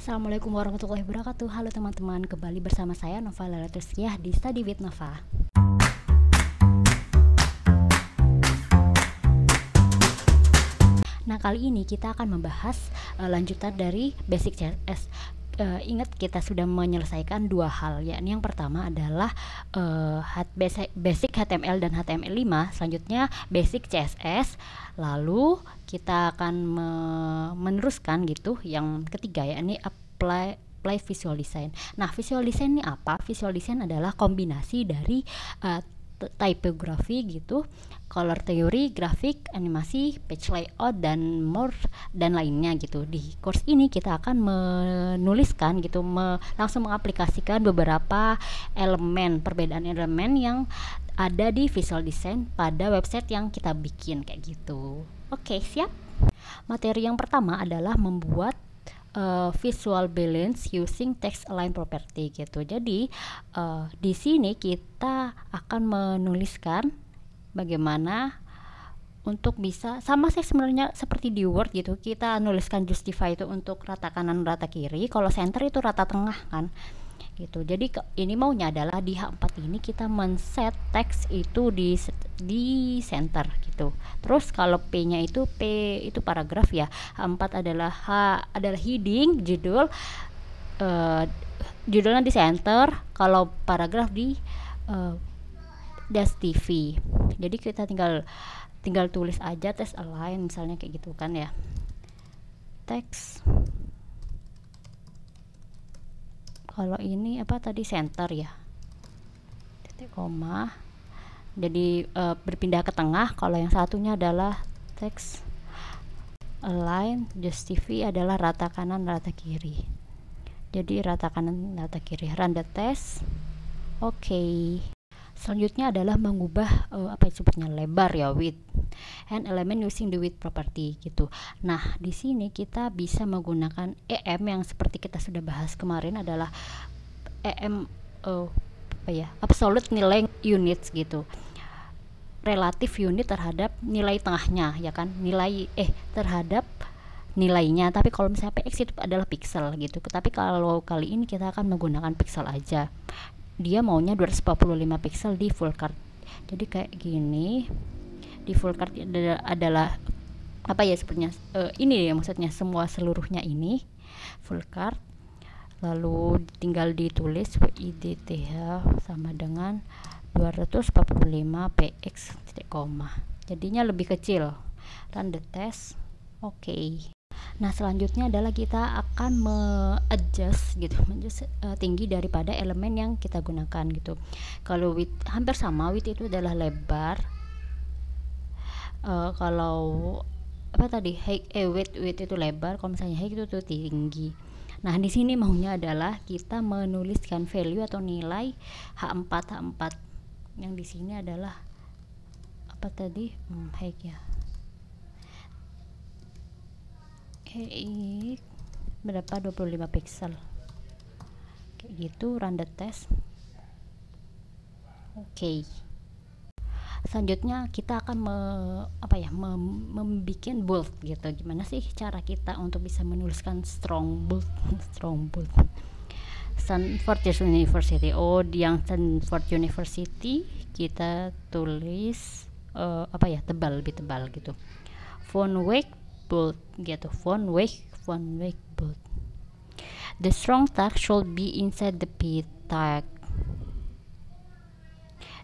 Assalamualaikum warahmatullahi wabarakatuh. Halo teman-teman, kembali bersama saya Nova Lela Trizkiyah di Study with Nova. Nah, kali ini kita akan membahas lanjutan dari Basic CSS. Ingat, kita sudah menyelesaikan dua hal, yakni yang pertama adalah basic HTML dan HTML5, selanjutnya basic CSS, lalu kita akan meneruskan gitu yang ketiga, yakni apply visual design. Nah, visual design ini apa? Visual design adalah kombinasi dari typography gitu, color theory, grafik, animasi, page layout, dan more dan lainnya gitu. Di course ini kita akan menuliskan gitu, langsung mengaplikasikan beberapa perbedaan elemen yang ada di visual design pada website yang kita bikin kayak gitu. Oke, siap? Materi yang pertama adalah membuat visual balance using text align property gitu. Jadi di sini kita akan menuliskan bagaimana untuk bisa sama sih sebenarnya seperti di Word gitu. Kita nuliskan justify itu untuk rata kanan rata kiri, kalau center itu rata tengah kan gitu. Jadi ini maunya adalah di H4 ini kita men-set teks itu di center gitu. Terus kalau P-nya itu paragraf ya. H4 adalah heading, judul, judulnya di center, kalau paragraf di dash TV. Jadi kita tinggal tulis aja text align misalnya kayak gitu kan ya. Teks, kalau ini apa tadi, center ya, titik koma, jadi berpindah ke tengah. Kalau yang satunya adalah teks align just TV adalah rata kanan rata kiri, jadi rata kanan rata kiri. Run the test. Oke. Selanjutnya adalah mengubah apa disebutnya lebar ya, width and element using the width property gitu. Nah, di sini kita bisa menggunakan EM yang seperti kita sudah bahas kemarin, adalah EM absolute nilai units gitu. Relatif unit terhadap nilai tengahnya ya kan, terhadap nilainya. Tapi kalau misalnya PX itu adalah pixel gitu. Tapi kalau kali ini kita akan menggunakan pixel aja. Dia maunya 245 pixel di full card. Jadi kayak gini. Di full card adalah apa ya sebenarnya, ini ya maksudnya seluruhnya ini full card. Lalu tinggal ditulis WIDTH sama dengan 245 px titik koma. Jadinya lebih kecil. Run the test. Oke. Nah, selanjutnya adalah kita akan adjust tinggi daripada elemen yang kita gunakan gitu. Kalau width hampir sama, width itu adalah lebar. Kalau apa tadi, width itu lebar, kalau misalnya height itu tuh tinggi. Nah, di sini maunya adalah kita menuliskan value atau nilai H4. Yang di sini adalah apa tadi? Height ya. Berapa? 25 pixel kayak gitu. Run the test. Oke. Selanjutnya kita akan membuat bold gitu. Gimana sih cara kita untuk bisa menuliskan strong bold? Stanford University. Yang Stanford University kita tulis lebih tebal gitu. Font weight bold gitu. Font weight bold. The strong text should be inside the p tag.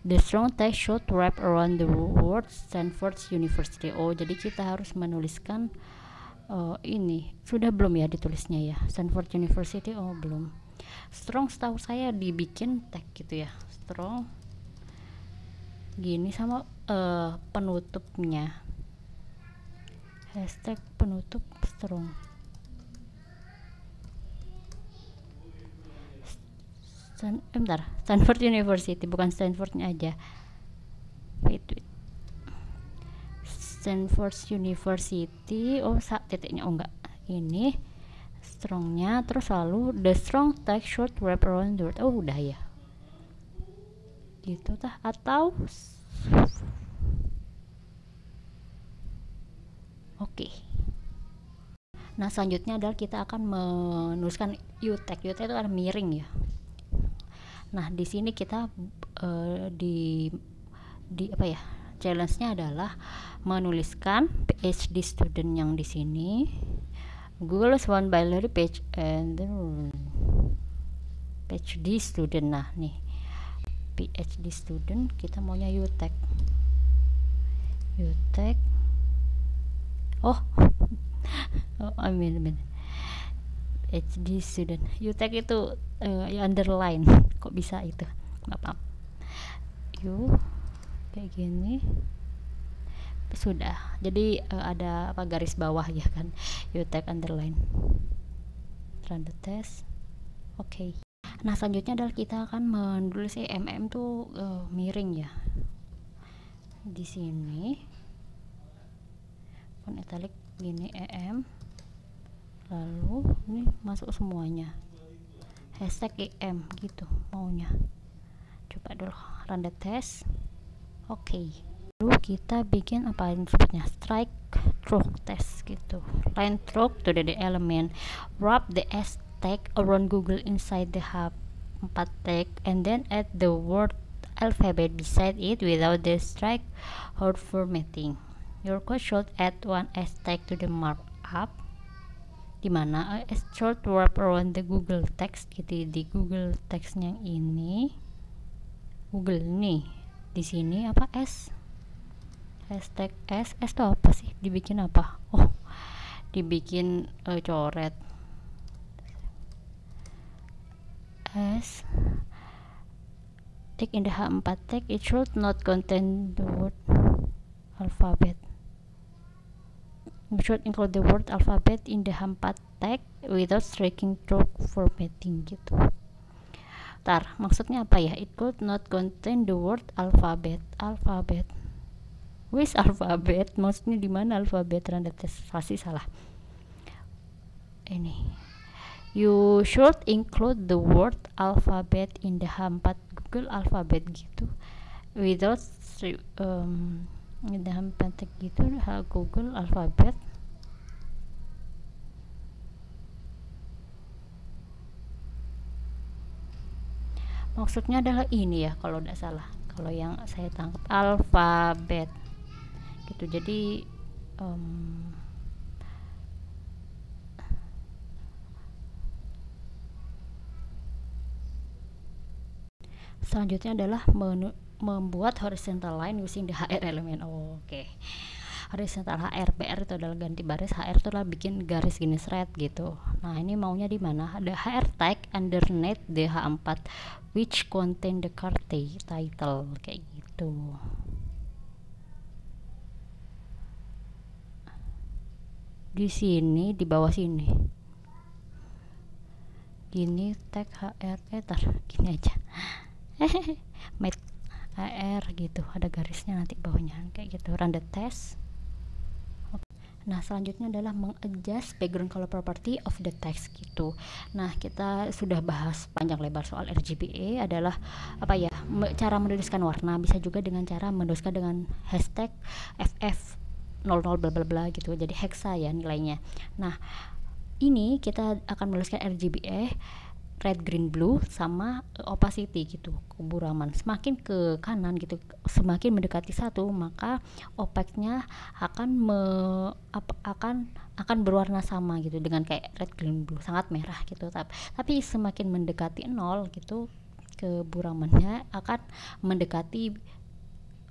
The strong text should wrap around the word Stanford University. Jadi kita harus menuliskan ini sudah belum ya ditulisnya ya, Stanford University. Belum. Strong setahu saya dibikin tag gitu ya, strong gini sama penutupnya, hashtag penutup strong. Stanford University, bukan Stanfordnya aja. Wait. Stanford University. Titiknya enggak. Ini strongnya, terus lalu the strong text should wrap around the word. Udah ya. Gitu tah, atau oke. Nah selanjutnya adalah kita akan menuliskan U-tag. U-tag itu kan miring ya. Nah di sini kita di apa ya, challenge-nya adalah menuliskan PhD student yang di sini, Google one binary page and PhD student. Nah nih PhD student kita maunya U-tag. Oh I mean PhD student. U-tag itu underline. Kok bisa itu? Maaf. Kayak gini. Sudah. Jadi ada apa garis bawah ya kan? U-tag underline. Run the test. Oke. Nah selanjutnya adalah kita akan menulis tuh miring ya. Di sini font italic gini lalu ini masuk semuanya hashtag gitu maunya. Coba dulu run the test. Oke. Lalu kita bikin apa yang disebutnya strike through test gitu. Line through to the element, wrap the S tag around Google inside the H4 tag, and then add the word alphabet beside it without the strike or formatting. Your code should add one S tag to the markup, dimana S short wrap around the Google text gitu. Di Google textnya ini Google nih, di sini apa S, hashtag S itu apa sih, dibikin apa, oh dibikin coret S tag in the H4 tag, it should not contain the word alphabet. We should include the word alphabet in the H4 tag without striking through formatting gitu. Maksudnya apa ya? It could not contain the word alphabet. Where's alphabet? Maksudnya di mana alfabet? Randa tes pasti salah. Ini. You should include the word alphabet in the H4 Google alphabet gitu. Without di H4 tag gitu Google alphabet. Maksudnya adalah ini ya kalau tidak salah, kalau yang saya tangkap alfabet gitu. Jadi selanjutnya adalah membuat horizontal line using the HR element. Oke. Horizontal HR itu adalah ganti baris, HR itu adalah bikin garis gini thread gitu. Nah ini maunya di mana? Ada HR tag underneath the H4 which contain the card title kayak gitu. Di sini di bawah sini gini tag HR gini aja mate HR gitu, ada garisnya nanti bawahnya kayak gitu. Run the test. Nah selanjutnya adalah mengadjust background color property of the text gitu. Nah kita sudah bahas panjang lebar soal RGBA adalah apa ya, cara menuliskan warna, bisa juga dengan cara menuliskan dengan hashtag FF00 bla bla bla gitu, jadi hexa ya nilainya. Nah ini kita akan menuliskan RGBA red, green, blue sama opacity gitu, keburaman. Semakin ke kanan gitu, semakin mendekati 1, maka opacnya akan berwarna sama gitu dengan kayak red, green, blue, sangat merah gitu. Tapi semakin mendekati 0 gitu, keburamannya akan mendekati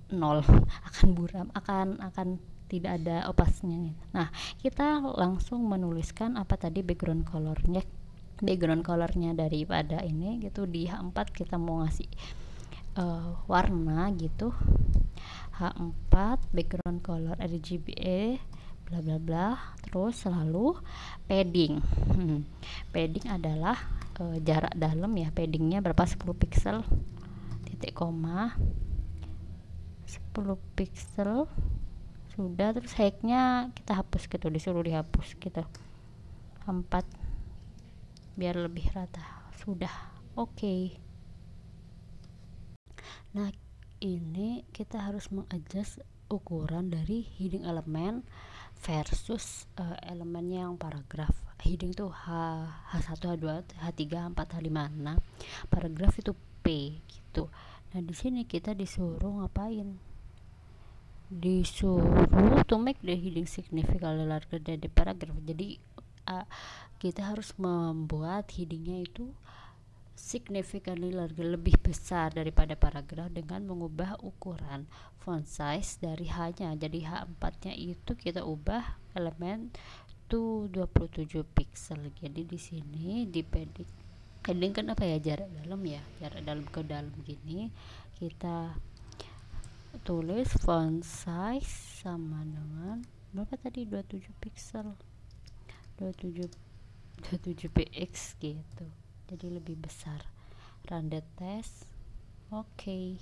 0, akan buram, akan tidak ada opasnya. Nah kita langsung menuliskan apa tadi background colornya daripada ini gitu. Di H4 kita mau ngasih warna gitu, H4 background color RGBA bla bla bla. Terus selalu padding. Padding adalah jarak dalam ya, paddingnya berapa, 10 pixel, titik koma 10 pixel sudah. Terus height-nya kita hapus gitu, disuruh dihapus gitu, 4 biar lebih rata. Sudah oke. Nah ini kita harus mengadjust ukuran dari heading element, versus elemennya yang paragraf. Heading tuh H1, H2, H3, H4, H5, H6. Paragraf itu P gitu. Nah, di sini kita disuruh ngapain? Disuruh to make the heading significantly larger than the paragraph. Jadi kita harus membuat headingnya itu significantly larger, lebih besar daripada paragraf dengan mengubah ukuran font size dari H-nya. Jadi H4 nya itu kita ubah elemen to 27 pixel. Jadi di sini dipedik heading kan apa ya, jarak dalam ya, jarak dalam ke dalam gini, kita tulis font size sama dengan berapa tadi, 27 pixel, 27 px gitu, jadi lebih besar. Run the test. Oke.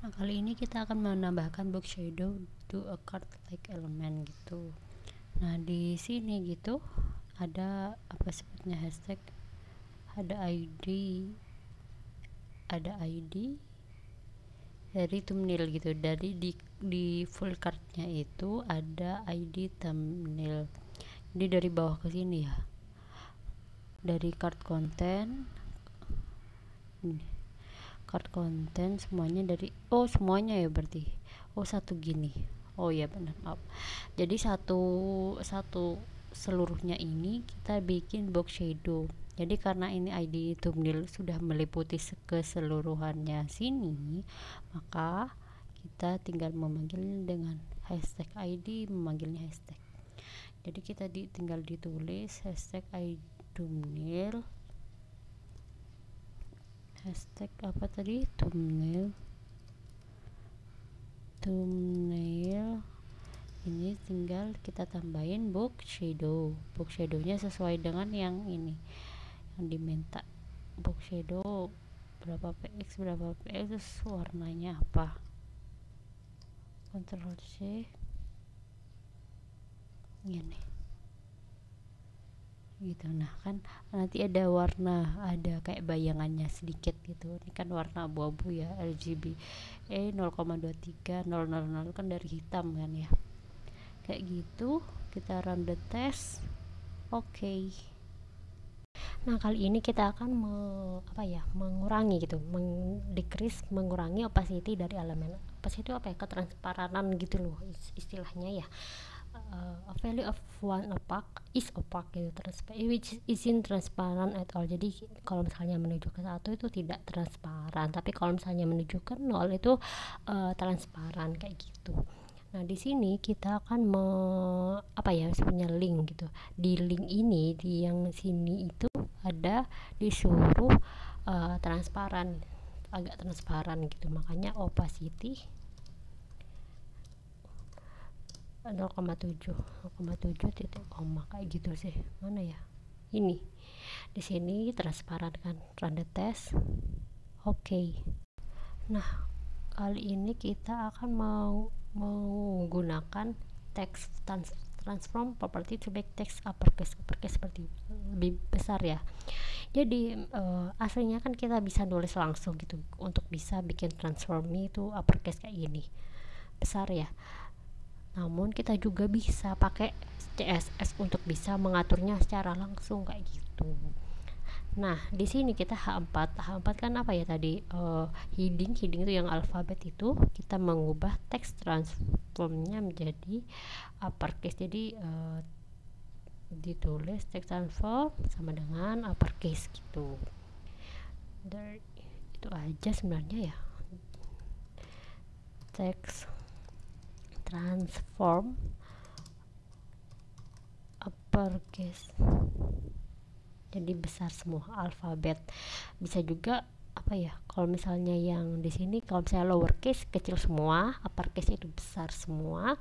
Nah, kali ini kita akan menambahkan box shadow to a card like element gitu. Nah, di sini gitu ada apa sebutnya, hashtag, ada ID dari thumbnail gitu. Dari di full cardnya itu ada ID thumbnail. Ini dari bawah ke sini ya, dari card content, card content semuanya dari semuanya ya, berarti satu gini. Ya benar, maaf. Jadi satu seluruhnya ini kita bikin box shadow. Jadi karena ini ID thumbnail sudah meliputi keseluruhannya sini, maka kita tinggal memanggil dengan hashtag ID, memanggilnya hashtag. Jadi kita tinggal ditulis hashtag ID thumbnail, hashtag apa tadi, thumbnail ini tinggal kita tambahin box shadownya sesuai dengan yang ini yang diminta. Box shadow berapa px terus warnanya apa, Ctrl C gini gitu. Nah kan nanti ada warna, ada kayak bayangannya sedikit gitu. Ini kan warna abu-abu ya, RGB 0,23 000 kan dari hitam kan ya, kayak gitu. Kita run the test. Oke. Nah, kali ini kita akan mengurangi gitu, mengurangi opacity dari elemen. Opacity itu apa ya, ketransparanan gitu loh istilahnya ya. A value of one opaque is opaque gitu, which isn't transparent at all. Jadi kalau misalnya menuju ke 1 itu tidak transparan, tapi kalau misalnya menuju ke 0 itu transparan kayak gitu. Nah, di sini kita akan sebenarnya link gitu. Di link ini, di yang sini itu ada disuruh transparan, agak transparan gitu. Makanya opacity 0,7 titik koma kayak gitu sih. Mana ya? Ini. Di sini transparan kan. Run the test. Oke. Nah, kali ini kita akan menggunakan text transform property to make text uppercase seperti lebih besar ya. Jadi aslinya kan kita bisa nulis langsung gitu. Untuk bisa bikin transform itu uppercase kayak gini, besar ya. Namun kita juga bisa pakai CSS untuk bisa mengaturnya secara langsung kayak gitu. Nah, di sini kita H4 kan apa ya tadi, heading itu yang alfabet itu kita mengubah text transformnya menjadi uppercase. Jadi ditulis text transform sama dengan uppercase gitu. Itu aja sebenarnya ya, text transform uppercase, jadi besar semua alfabet. Bisa juga kalau misalnya yang di sini, kalau misalnya lowercase kecil semua, uppercase itu besar semua,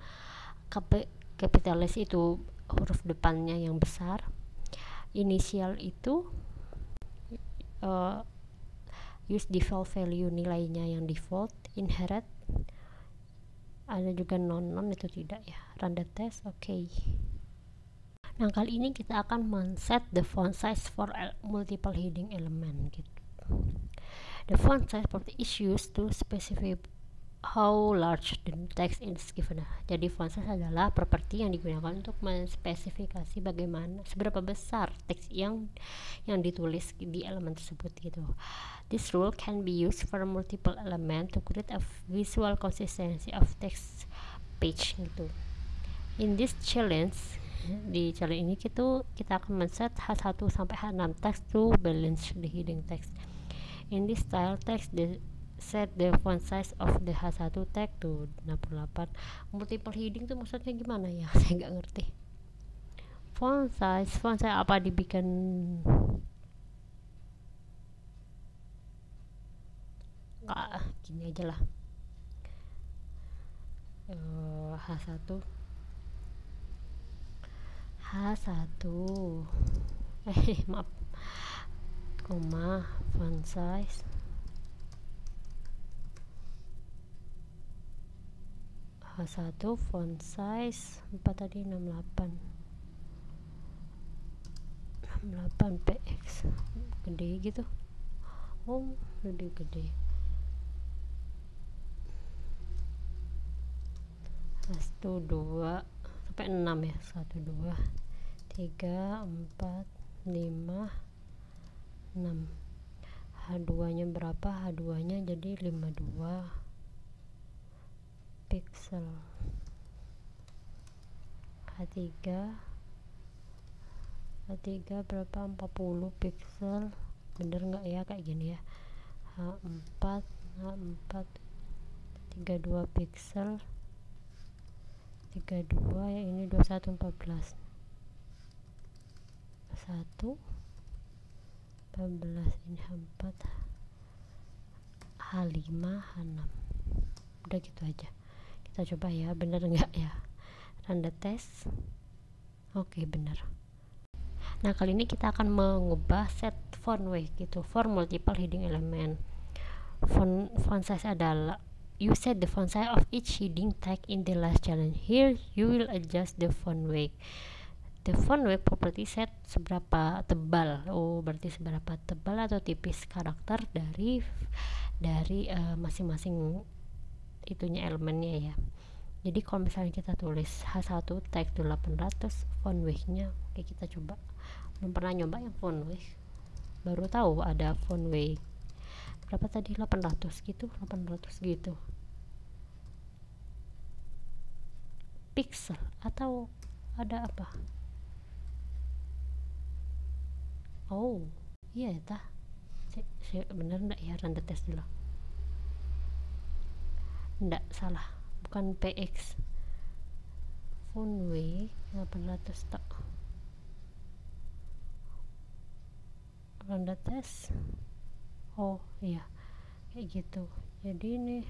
capitalis itu huruf depannya yang besar, inisial itu use default value, nilainya yang default, inherit ada juga non itu tidak ya. Run the test. Oke. Nah, kali ini kita akan men-set the font size for multiple heading element gitu. The font size property is used to specify how large the text is given. Jadi font size adalah properti yang digunakan untuk menspesifikasi bagaimana seberapa besar teks yang ditulis di elemen tersebut gitu. This rule can be used for multiple element to create a visual consistency of text page gitu. In this challenge, di challenge ini kita akan men-set H1 sampai H6 text to balance the heading text. In this style text, set the font size of the H1 tag to 68. Multiple heading tuh maksudnya gimana ya? Saya nggak ngerti. Font size apa dibikin nggak, gini aja lah. H1 maaf, koma, font size H1 font size 4 tadi 68 px gede gitu. Oh, lebih gede. H1 2 sampai 6 ya. 1 2 3 4 5 6. H2 nya berapa? H2 nya jadi 52 pixel. H3 berapa? 40 pixel. Bener nggak ya kayak gini ya? H4 32 pixel. 32 ya, ini 21 14 ini H4 H5 H6. Udah gitu aja. Kita coba ya, bener nggak ya? Run the test. Oke, bener. Nah, kali ini kita akan mengubah set font weight gitu for multiple heading element. Font size adalah you set the font size of each heading tag in the last challenge. Here you will adjust the font weight. The font weight property set seberapa tebal. Oh, berarti seberapa tebal atau tipis karakter dari masing-masing itunya elemennya ya. Jadi kalau misalnya kita tulis H1 tag to 800, font weight-nya oke, kita coba. Belum pernah nyoba yang font weight. Baru tahu ada font weight. Berapa tadi? 800 gitu. Pixel atau ada apa? Oh, iya ya tah. Bener enggak ya, run the test dulu. Enggak, salah. Bukan px. Font weight 800 tak. Run the test. Oh iya, kayak gitu. Jadi ini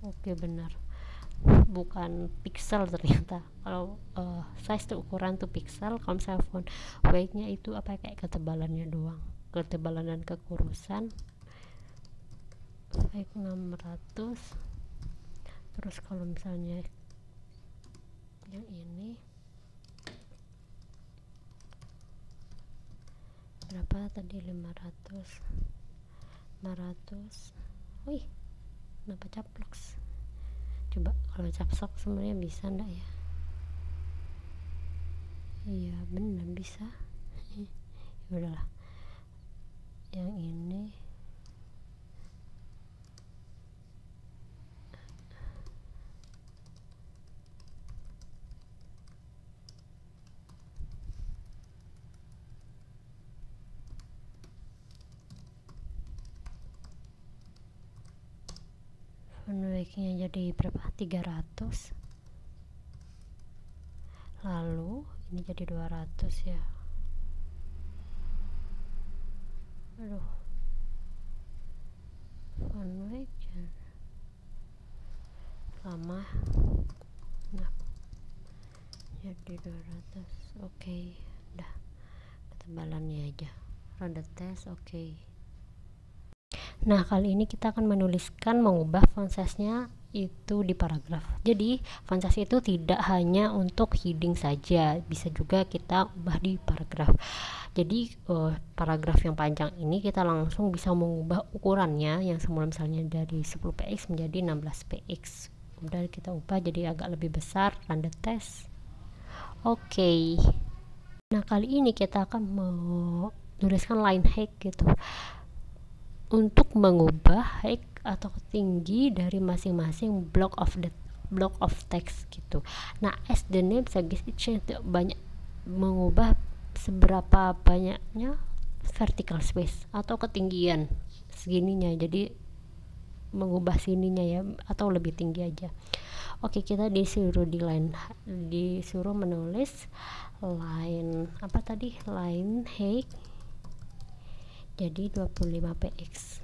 oke, benar, bukan pixel ternyata. Kalau size tuh ukuran tuh pixel. Kalau misalnya font weight-nya itu apa, kayak ketebalannya doang, ketebalan dan kekurusan. Weight 600. Terus kalau misalnya yang ini berapa tadi? 500. Wih, kenapa caploks? Coba kalau capsok sebenarnya bisa enggak ya? Iya, benar bisa. Ya udahlah. Yang ini font weight-nya jadi berapa? 300. Lalu ini jadi 200 ya. Aduh, font weight lama. Nah, jadi 200. Oke, udah ketebalannya aja. Run the test. Oke. Nah, kali ini kita akan mengubah font size-nya itu di paragraf. Jadi font size itu tidak hanya untuk heading saja, bisa juga kita ubah di paragraf. Jadi paragraf yang panjang ini kita langsung bisa mengubah ukurannya yang semula misalnya dari 10 px menjadi 16 px. Udah kita ubah jadi agak lebih besar, run the test. Oke. Nah, kali ini kita akan menuliskan line height gitu. Untuk mengubah height atau tinggi dari masing-masing block of text gitu. Nah, as the name suggests, it change banyak mengubah seberapa banyaknya vertical space atau ketinggian segininya. Jadi mengubah sininya ya, atau lebih tinggi aja. Oke, kita disuruh disuruh menulis line apa tadi? Line height jadi 25 px.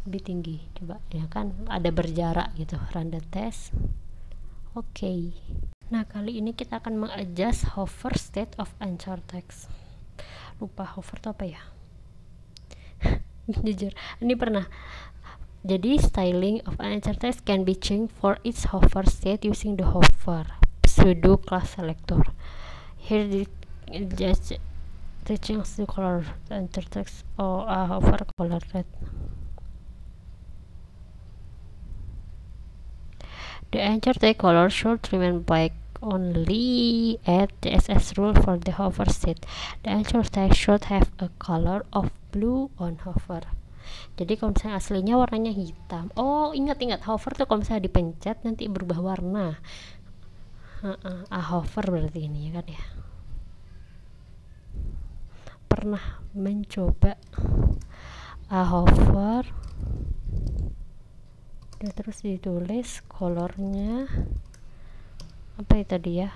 Lebih tinggi, coba ya kan, ada berjarak gitu. Run the test. Oke. Nah, kali ini kita akan mengadjust hover state of anchor text. Lupa hover itu apa ya? Jujur, ini pernah. Jadi styling of anchor text can be changed for its hover state using the hover pseudo class selector. Here the just to change the color anchor text or hover color red. The anchor text color should remain black only at the CSS rule for the hover state. The anchor text should have a color of blue on hover. Jadi kalau misalnya aslinya warnanya hitam. Oh, ingat hover tuh kalau misalnya dipencet nanti berubah warna. Hover berarti ini ya kan ya. Pernah mencoba hover terus ditulis colornya apa ya tadi ya,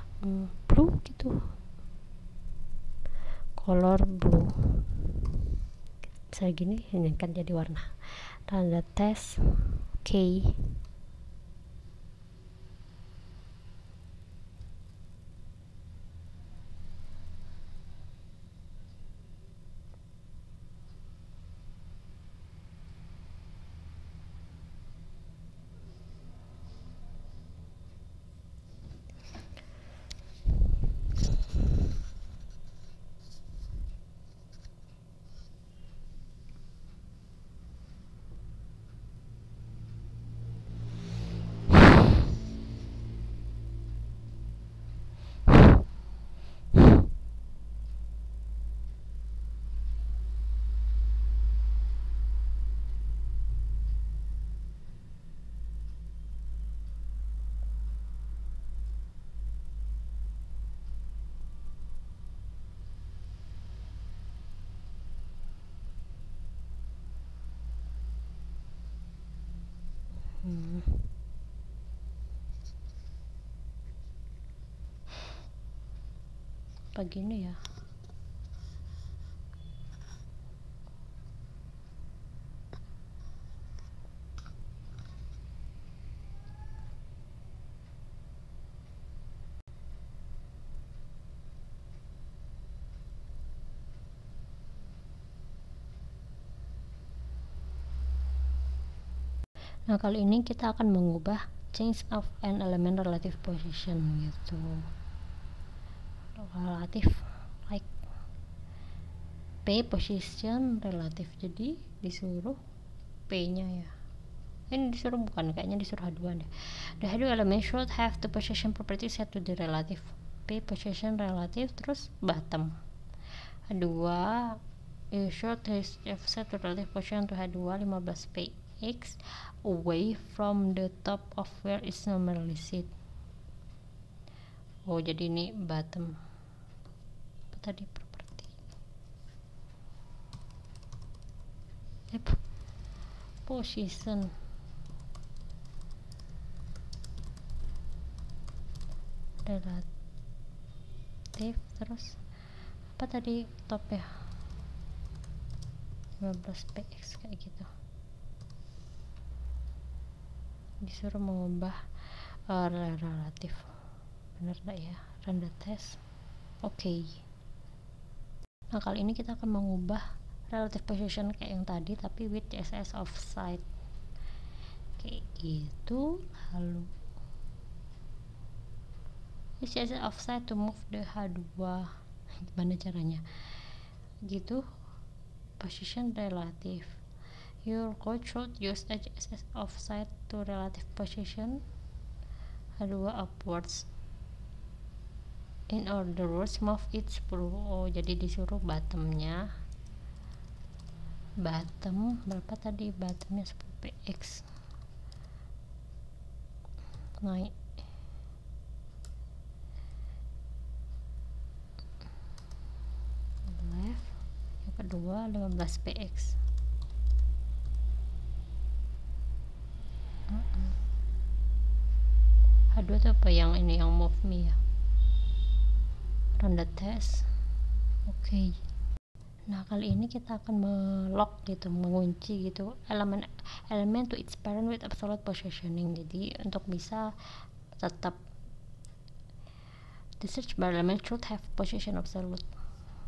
blue gitu, color blue bisa gini, ini kan jadi warna. Tanda tes. Oke. Apa gini ya? Nah, kali ini kita akan mengubah change of an element relative position gitu. Relatif like P position relatif, jadi disuruh P nya ya, ini disuruh bukan, kayaknya disuruh haduan deh. The header element should have the position property set to the relative. P position relative terus bottom. H2 you should have set to relative position to H2 15 px away from the top of where it's normally set. Oh, jadi ini bottom. Apa tadi properti? Position relatif terus apa tadi, top ya, 15 px kayak gitu. Disuruh mengubah relatif, bener gak ya? Run the test. Oke. Nah, kali ini kita akan mengubah relative position kayak yang tadi tapi with CSS offside. kayak gitu. Lalu use offset to move the H2. Gimana caranya gitu. Position relative, your code should use HSS offset to relative position H2 upwards. In other words, move it 10. Oh, jadi disuruh bottomnya, bottom berapa tadi, bottomnya 10 px, naik left, yang kedua 15 px. H2 itu apa yang ini, yang move me ya, run the test. Oke. Nah, kali ini kita akan melock gitu, mengunci gitu elemen to its parent with absolute positioning. Jadi untuk bisa tetap the search bar element should have position absolute.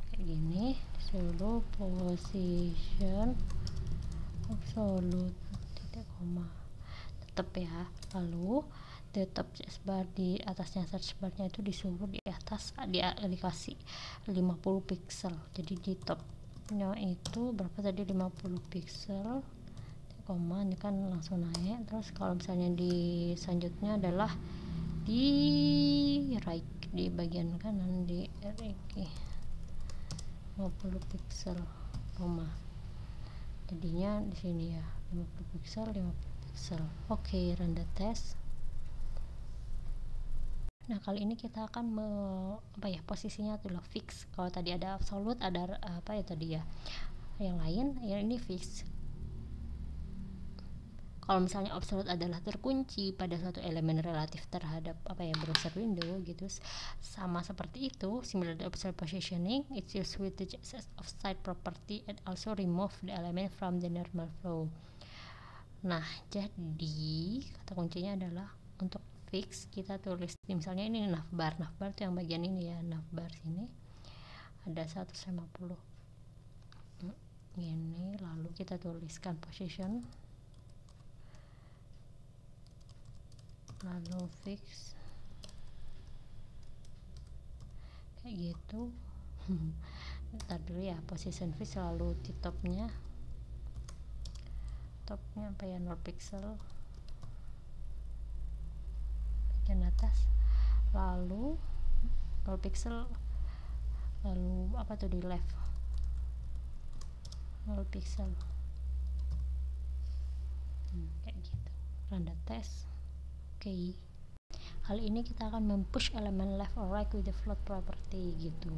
Kayak gini, disuruh position absolute titik koma, tetap ya. Lalu di top search bar, di atasnya search barnya itu disuruh di atas dikasih 50 pixel. Jadi di topnya itu berapa tadi, 50 pixel, koma, ini kan langsung naik. Terus kalau misalnya di selanjutnya adalah di right, di bagian kanan, di RX 50 pixel, koma, jadinya di sini ya 50 pixel 50 pixel. Oke, run the test. Nah, kali ini kita akan posisinya adalah fix. Kalau tadi ada absolute, ada apa ya tadi ya, yang lain, ya ini fix. Kalau misalnya absolute adalah terkunci pada suatu elemen relatif terhadap browser window gitu, sama seperti itu, similar to absolute positioning, it's used with the offside property and also remove the element from the normal flow. Nah, jadi kata kuncinya adalah untuk fix kita tulis, misalnya ini navbar tuh yang bagian ini ya, navbar sini ada 150 ini, lalu kita tuliskan position, lalu fix kayak gitu. Ntar dulu ya, position fix selalu di topnya apa ya, 0 pixel bagian atas, lalu 0 pixel, lalu apa tuh di left 0 pixel. Kayak gitu, run the test. Oke. Kali ini kita akan mempush elemen left or right with the float property gitu.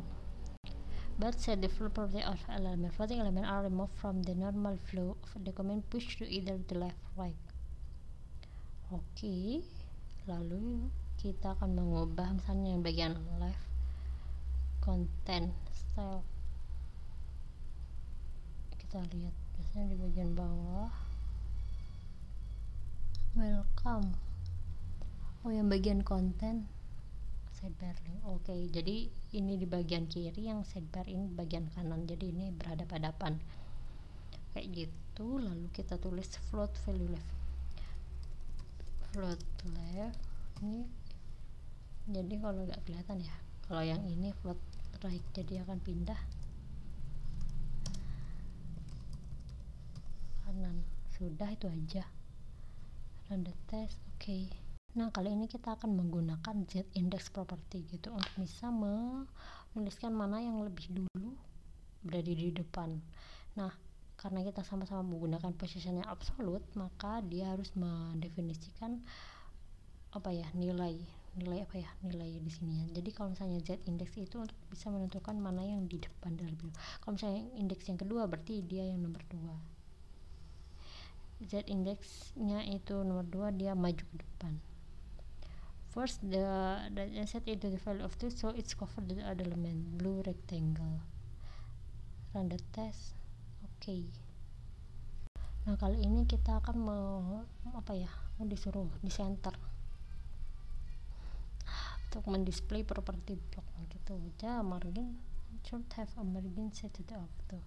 But set the float property of element, floating element are removed from the normal flow of the command push to either the left right. Oke. Lalu kita akan mengubah misalnya yang bagian left, content style, kita lihat biasanya di bagian bawah welcome. Oh, yang bagian konten sidebar link. Oke, jadi ini di bagian kiri, yang sidebar ini bagian kanan, jadi ini berhadapan-hadapan kayak gitu. Lalu kita tulis float value left, float left ini, jadi kalau nggak kelihatan ya, kalau yang ini float right, jadi akan pindah kanan. Sudah, itu aja, run the test. Oke. Nah, kali ini kita akan menggunakan z-index property gitu untuk bisa menuliskan mana yang lebih dulu berada di depan. Nah, karena kita sama-sama menggunakan positionnya absolute, maka dia harus mendefinisikan nilai di sini ya. Jadi kalau misalnya z-index itu untuk bisa menentukan mana yang di depan terlebih dulu. Kalau misalnya indeks yang kedua, berarti dia yang nomor 2. Z-indexnya itu nomor 2, dia maju ke depan. First, the set into the value of 2, so it's covered the other element, blue rectangle. Run the test. Oke. Nah, kali ini kita akan disuruh di center untuk mendisplay property block gitu aja. Margin should have a margin set to the auto.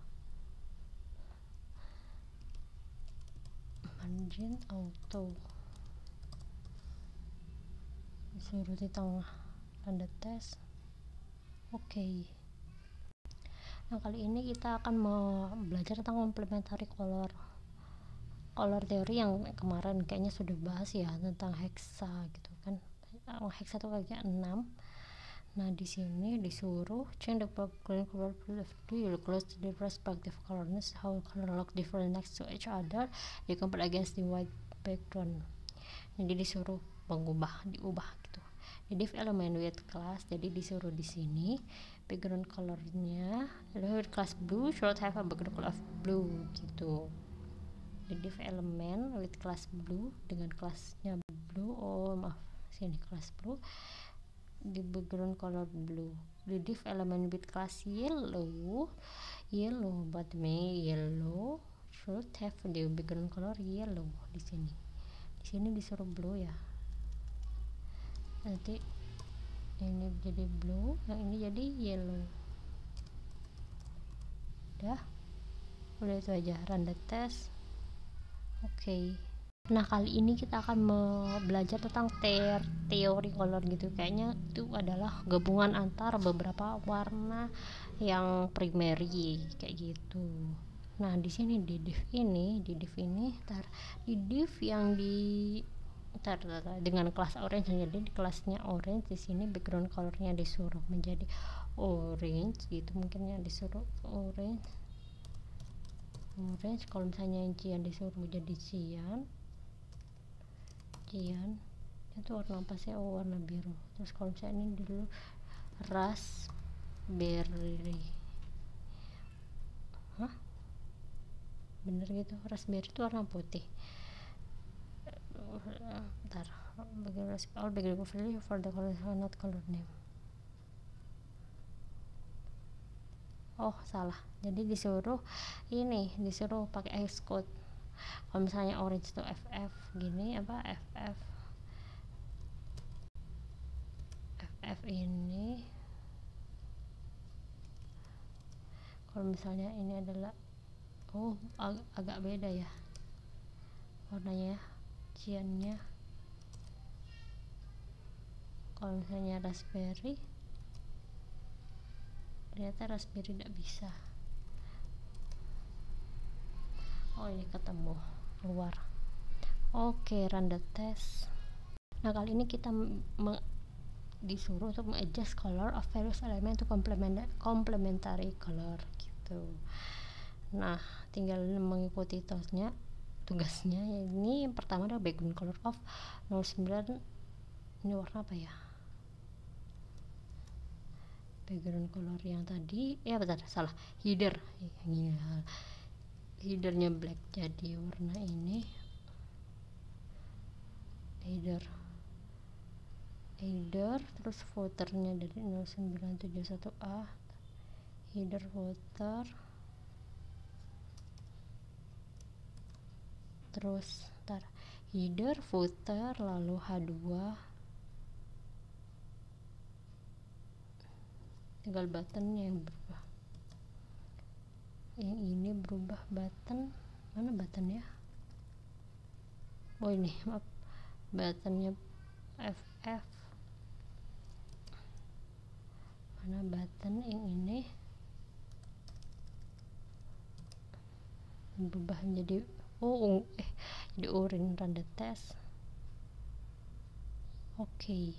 Engine auto, disuruh di tengah, tanda tes. Oke. Nah, kali ini kita akan mau belajar tentang complementary color theory yang kemarin kayaknya sudah bahas ya, tentang hexa gitu kan. Hexa itu kayak 6. Nah, di sini disuruh change the background color of the close to the respective colors, how color look different next to each other, you compare against the white background. Jadi disuruh diubah gitu. Di div element with class, jadi disuruh di sini background colornya with class blue should have a background color of blue gitu. Di div element with class blue dengan kelasnya blue, sini kelas blue, di background color blue. Di div element with class yellow but yellow should have the background color yellow. Di sini disuruh blue ya, nanti ini jadi blue, yang ini jadi yellow. Udah itu aja, run the test. Oke. Nah, kali ini kita akan belajar tentang teori color gitu. Kayaknya itu adalah gabungan antara beberapa warna yang primary kayak gitu. Nah, di sini di div ini yang dengan kelas orange, jadi di kelasnya orange, di sini background colornya disuruh menjadi orange gitu, mungkin yang disuruh orange. Kalau misalnya yang cyan disuruh jadi cyan itu warna apa sih? Warna biru. Terus kalau misalnya ini dulu raspberry, bener gitu, raspberry itu warna putih. All background value for the color not color name. Salah, jadi disuruh pakai Xcode. Kalau misalnya orange itu FF gini, FF ini. Kalau misalnya ini adalah agak beda ya warnanya, cyannya. Kalau misalnya raspberry, ternyata raspberry tidak bisa. Ini ketemu keluar. Oke, run the test. Nah, kali ini kita disuruh untuk adjust color of various element to complementary color gitu. Nah, tinggal mengikuti tugasnya. Ini yang pertama adalah background color of 09. Ini warna apa ya? Background color yang tadi salah, headernya black, jadi warna ini header, terus footernya dari 0971A, header footer, terus header footer, lalu H2, tinggal buttonnya yang berubah. Yang ini berubah button, mana button ya? Ini maaf, buttonnya FF, mana button yang ini berubah menjadi jadi orange. Run the test. Oke.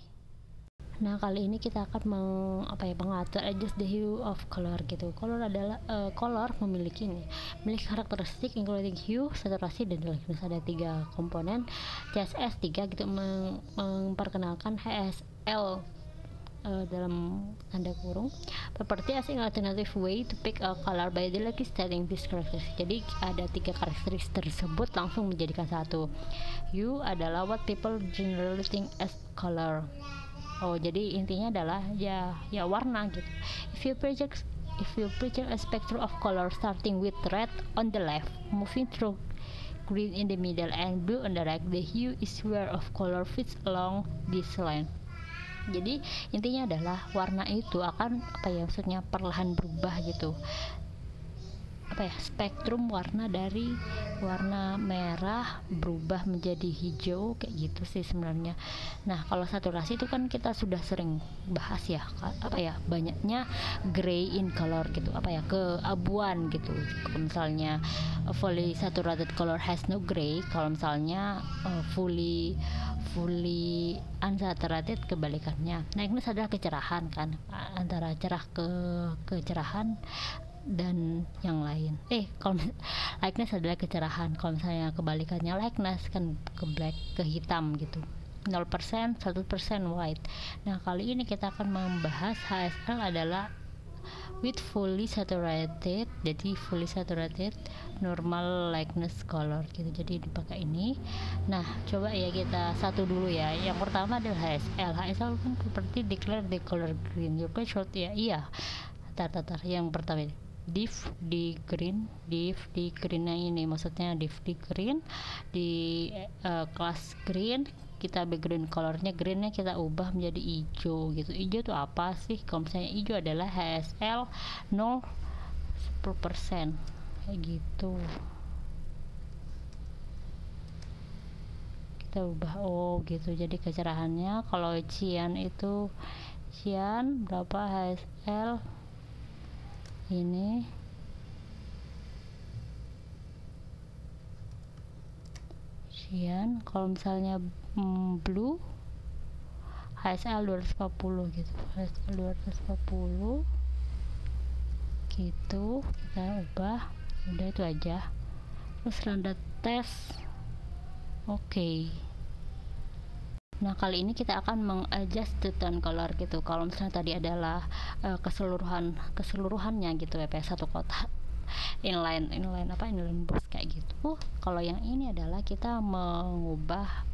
Nah, kali ini kita akan mengatur adjust the hue of color gitu. Color adalah color memiliki karakteristik including hue, saturasi, dan darkness. Ada 3 komponen. CSS 3 gitu, memperkenalkan HSL dalam tanda kurung. Property as an alternative way to pick a color by directly stating this characteristic. Jadi ada 3 karakteristik tersebut langsung menjadikan satu. Hue adalah what people generally think as color. Jadi intinya adalah ya warna gitu. If you project a spectrum of color starting with red on the left, moving through green in the middle and blue on the right, the hue is where of color fits along this line. Jadi intinya adalah warna itu akan maksudnya perlahan berubah gitu. apa ya, spektrum warna dari warna merah berubah menjadi hijau kayak gitu sih sebenarnya. Nah kalau saturasi itu kan kita sudah sering bahas ya, apa ya, banyaknya gray in color gitu, apa ya, keabuan gitu. Kalau misalnya fully saturated color has no gray, kalau misalnya fully unsaturated kebalikannya. Lightness adalah kecerahan kan, antara cerah ke kecerahan dan yang lain. Kalau lightness adalah kecerahan, kalau misalnya kebalikannya lightness kan ke black, ke hitam gitu. 0%, 100% white. Nah kali ini kita akan membahas HSL adalah with fully saturated, jadi fully saturated normal lightness color gitu, jadi dipakai ini. Nah coba ya kita satu dulu ya. Yang pertama adalah HSL kan seperti declare the color green, your short ya. Iya, tar yang pertama ini div di green-nya ini, maksudnya div di green di kelas green, kita background colornya greennya kita ubah menjadi hijau gitu. Hijau itu apa sih? Kalau misalnya hijau adalah HSL 0 10% kayak gitu. Kita ubah gitu, jadi kecerahannya kalau cyan itu berapa HSL ini cyan. Kalau misalnya blue HSL 240 gitu, HSL 240 gitu, kita ubah. Udah itu aja. Terus randa tes. Oke. Nah kali ini kita akan mengadjust the tone color gitu. Kalau misalnya tadi adalah keseluruhannya gitu ya, satu kotak inline box kayak gitu. Kalau yang ini adalah kita mengubah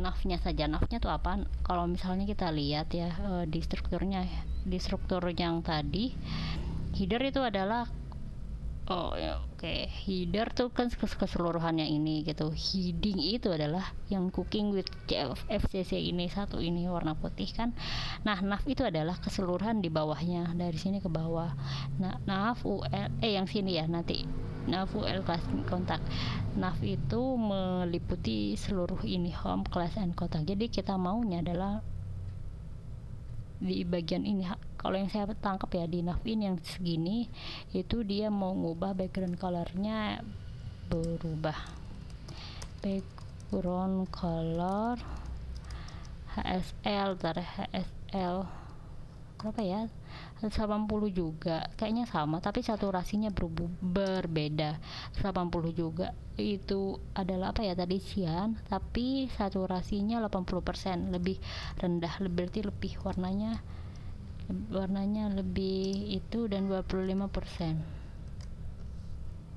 navnya saja. Navnya tuh apa? Kalau misalnya kita lihat ya di struktur yang tadi, header itu adalah header tuh kan keseluruhannya ini gitu. Heading itu adalah yang cooking with FCC ini satu ini warna putih kan. Nah nav itu adalah keseluruhan di bawahnya, dari sini ke bawah. Nah nav UL yang sini ya, nanti nav UL class kontak. Nav itu meliputi seluruh ini, home, class, and kontak. Jadi kita maunya adalah di bagian ini. Kalau yang saya tangkap ya di nav in yang segini itu dia mau ngubah background colornya, berubah background color HSL berapa ya, 80 juga kayaknya sama, tapi saturasinya berbeda. 80 juga itu adalah apa ya tadi cyan, tapi saturasinya 80% lebih rendah, berarti lebih warnanya lebih itu, dan 25%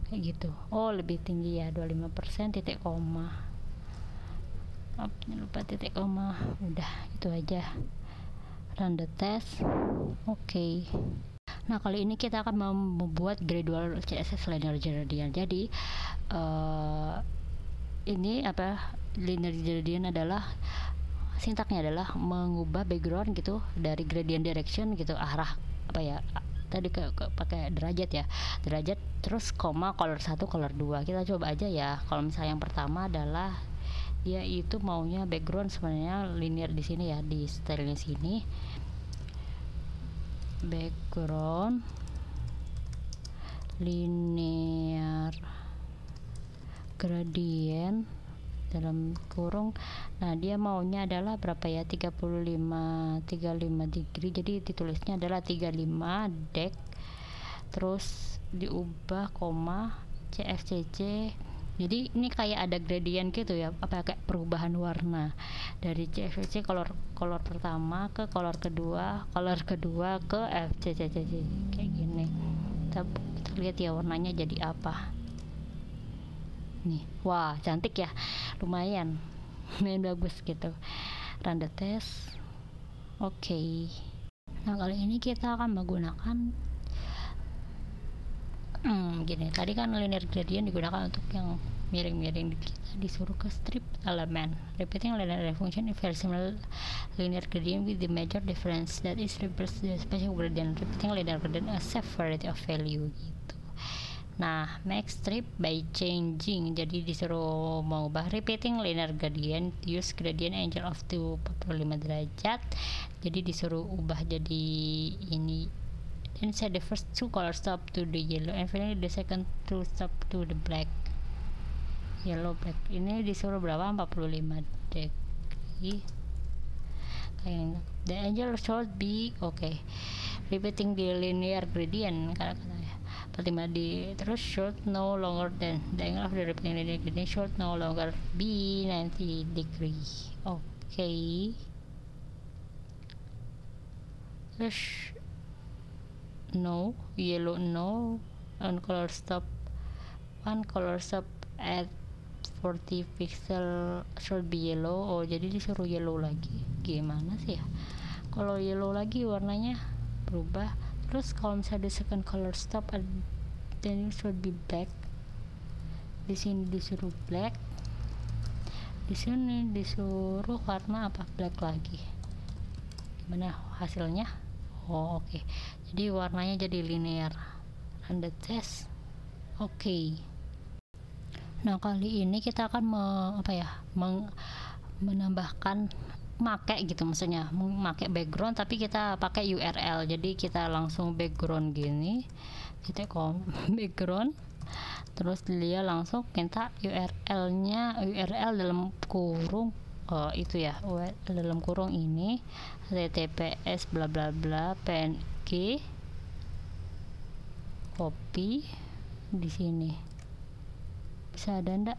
kayak gitu. Lebih tinggi ya, 25% titik koma. Lupa titik koma. Udah itu aja. Run the test. Oke. Nah kali ini kita akan membuat gradual CSS linear gradient. Jadi ini apa, linear gradient adalah sintaknya adalah mengubah background gitu dari gradient direction gitu, arah apa ya tadi ke pakai derajat ya, derajat terus koma color 1 color 2. Kita coba aja ya. Kalau misalnya yang pertama adalah dia itu maunya background sebenarnya linear di sini ya, di stylenya sini background linear gradient dalam kurung. Nah dia maunya adalah berapa ya, 35 degree, jadi ditulisnya adalah 35 deg, terus diubah koma CFCC. Jadi ini kayak ada gradient gitu ya, apa kayak perubahan warna dari CFCC color pertama ke color kedua ke FCCC kayak gini. Kita lihat ya warnanya jadi apa nih. Wah cantik ya, lumayan bagus gitu. Run the test. Oke. Nah kali ini kita akan menggunakan gini. Tadi kan linear gradient digunakan untuk yang miring-miring, kita disuruh ke strip element. Repeating linear function is very similar linear gradient with the major difference that is reverse the special gradient. Repeating linear gradient accept variety of value gitu. Nah, make strip by changing, jadi disuruh mengubah repeating linear gradient, use gradient angle of 45 derajat. Jadi disuruh ubah jadi ini, then set the first two color stop to the yellow and finally the second two stop to the black. Yellow black ini disuruh berapa? 45 degree. The angle should be repeating the linear gradient kata-katanya. Terus should no longer than the angle of the repeating linear gradient should no longer be 90 degree. Terus no, yellow no, one color stop at 40 pixel should be yellow. Jadi disuruh yellow lagi. Gimana sih ya? Kalau yellow lagi warnanya berubah. Terus kalau misalnya the second color stop then it should be black. Di sini disuruh black. Di sini disuruh warna apa? Black lagi. Gimana hasilnya? Jadi warnanya jadi linear. Run the test. Nah, kali ini kita akan menambahkan maksudnya memakai background, tapi kita pakai URL. Jadi kita langsung background gini, background, terus dia langsung minta URL dalam kurung dalam kurung ini https bla bla bla png, copy di sini. Bisa ada ndak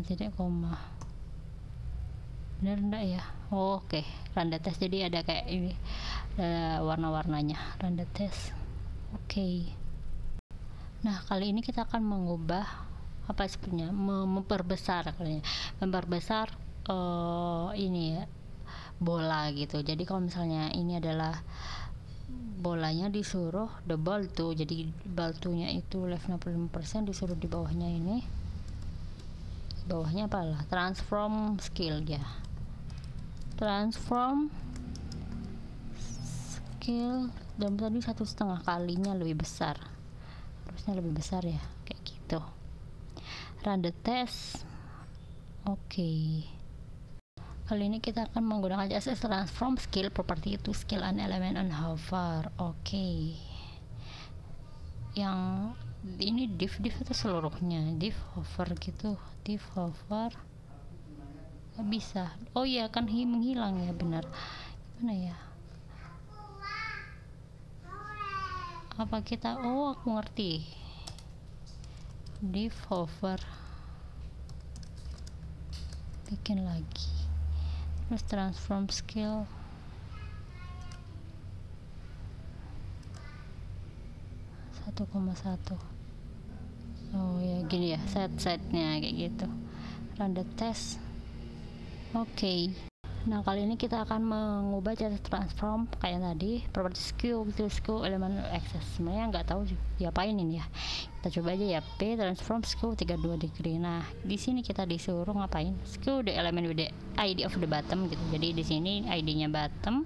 titik koma, bener ndak ya? Run the test. Jadi ada kayak ini, ada warna-warnanya. Run the test. Nah, kali ini kita akan mengubah memperbesar ini ya, bola gitu. Jadi kalau misalnya ini adalah bolanya, disuruh double tuh, jadi baltunya itu left 65%, disuruh di bawahnya ini, transform scale ya, transform scale, dan tadi 1,5 kalinya lebih besar, harusnya lebih besar ya, kayak gitu. Run the test. Kali ini kita akan menggunakan CSS transform scale property itu scale an element on hover. Yang ini div itu seluruhnya, div hover gitu, div hover nggak bisa. Kan menghilang ya, benar. Gimana ya? Apa kita aku ngerti, div hover, bikin lagi, terus transform scale 1,1. Gini ya, setnya kayak gitu. Run the test. Nah, kali ini kita akan mengubah cara transform kayak tadi, property skew elemen access. Sebenarnya nggak tahu diapain ini ya. Kita coba aja ya, p transform skew 32 degree. Nah, di sini kita disuruh ngapain? Skew the element with the id of the bottom gitu. Jadi di sini id-nya bottom.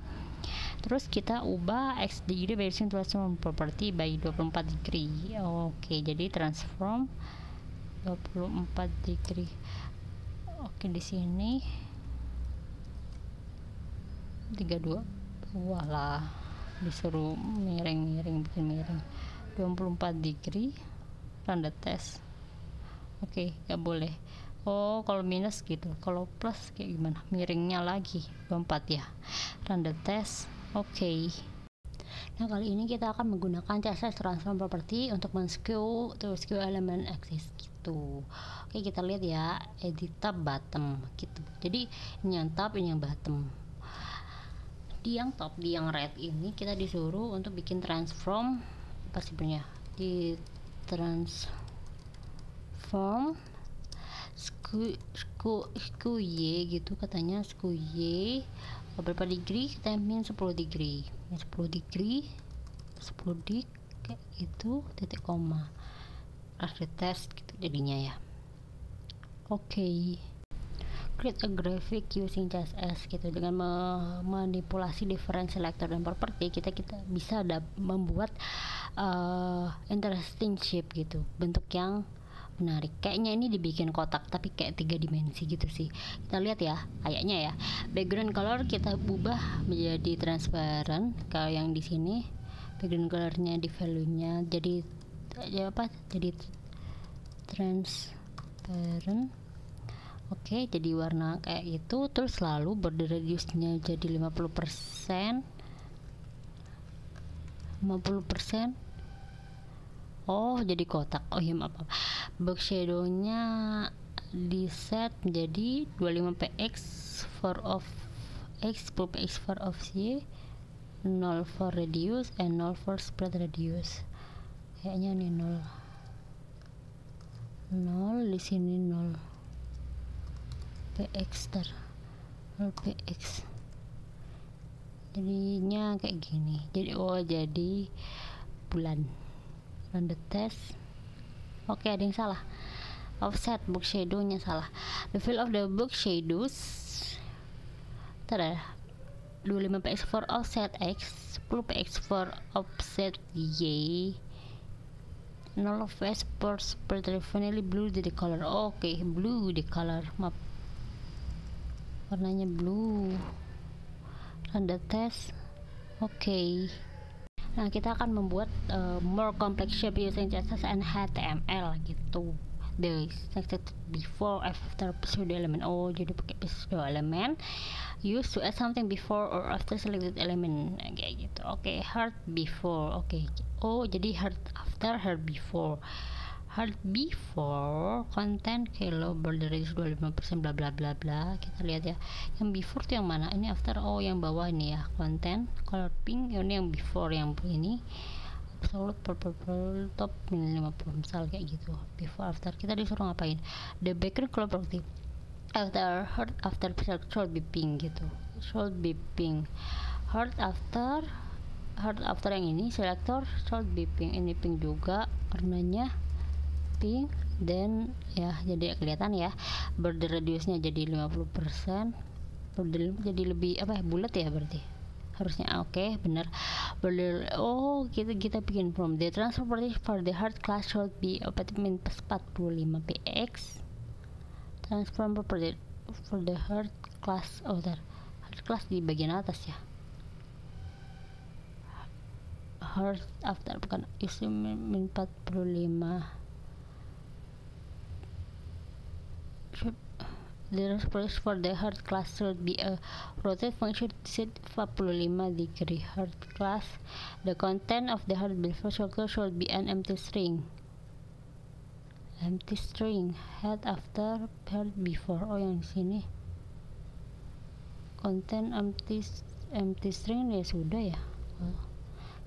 Terus kita ubah x degree by using transform property by 24 degree. Jadi transform 24 degree. Di sini 32. Walah, disuruh miring 24 degree. Run the test. Gak boleh. Kalau minus gitu, kalau plus kayak gimana? Miringnya lagi 24 ya. Run the test. Nah, kali ini kita akan menggunakan CSS transform property untuk men-skew elemen axis gitu. Kita lihat ya, edit tab bottom gitu. Jadi ini yang top, ini yang bottom. Di yang top, di yang red ini kita disuruh untuk bikin transform di transform skew y gitu katanya, skew y berapa degree, kita min 10 degree, 10 dik kayak gitu, titik koma, test gitu jadinya ya. create a graphic using CSS gitu. Dengan manipulasi different selector dan property, kita bisa membuat interesting shape gitu, bentuk yang menarik. Kayaknya ini dibikin kotak tapi kayak 3 dimensi gitu sih. Kita lihat ya, kayaknya ya. Background color kita ubah menjadi transparent. Kalau yang di sini background colornya di value-nya jadi jadi transparent. Oke, jadi warna kayak itu. Terus lalu border radiusnya jadi 50%. Oh, jadi kotak. Oh ya, maaf. Box shadow-nya di set menjadi 25px for of x, 10px for of y, 0 for radius and 0 for spread radius. Kayaknya nih 0 di sini 0 px 0 px, jadinya kayak gini. Jadi bulan. Run the test. Oke, ada yang salah. Offset box shadow-nya salah. The fill of the box shadows 25px for offset x, 10px for offset y, 0 of s for spread. Finally blue the color. Oke, blue the color. Maaf, warnanya blue. Run the test. Oke. Nah, kita akan membuat more complex shape using CSS and HTML gitu. The selected before after pseudo element. Oh, jadi pakai pseudo element. Use to add something before or after selected element, kayak gitu. Oke, heart before. Oke. Oh, jadi heart after, heart before. Heart before content kilo border radius 25% bla bla bla bla. Kita lihat ya, yang before tuh yang mana? Ini after. Oh, yang bawah ini ya, content color pink. Ini yang before, yang ini absolute purple top ini 50 misal kayak gitu. Before after kita disuruh ngapain? The background color property after heart after should be pink gitu, should be pink. Heart after yang ini selector should be pink. Ini pink juga warnanya, pink. Dan ya, jadi kelihatan ya, border radiusnya jadi 50%. Border jadi lebih bulat ya berarti harusnya. Oke, benar. Border, oh kita bikin from the transfer property for the hard class should be 45px. Transform property for the hard class. Oh, hard class di bagian atas ya. Hard after bukan isi 45. The response for the hard class should be a rotate function set 45 degree hard class. The content of the hard before circle should be an empty string. Empty string. Head after, hard before. Oh, yang sini. Content empty string ya sudah ya. Oh.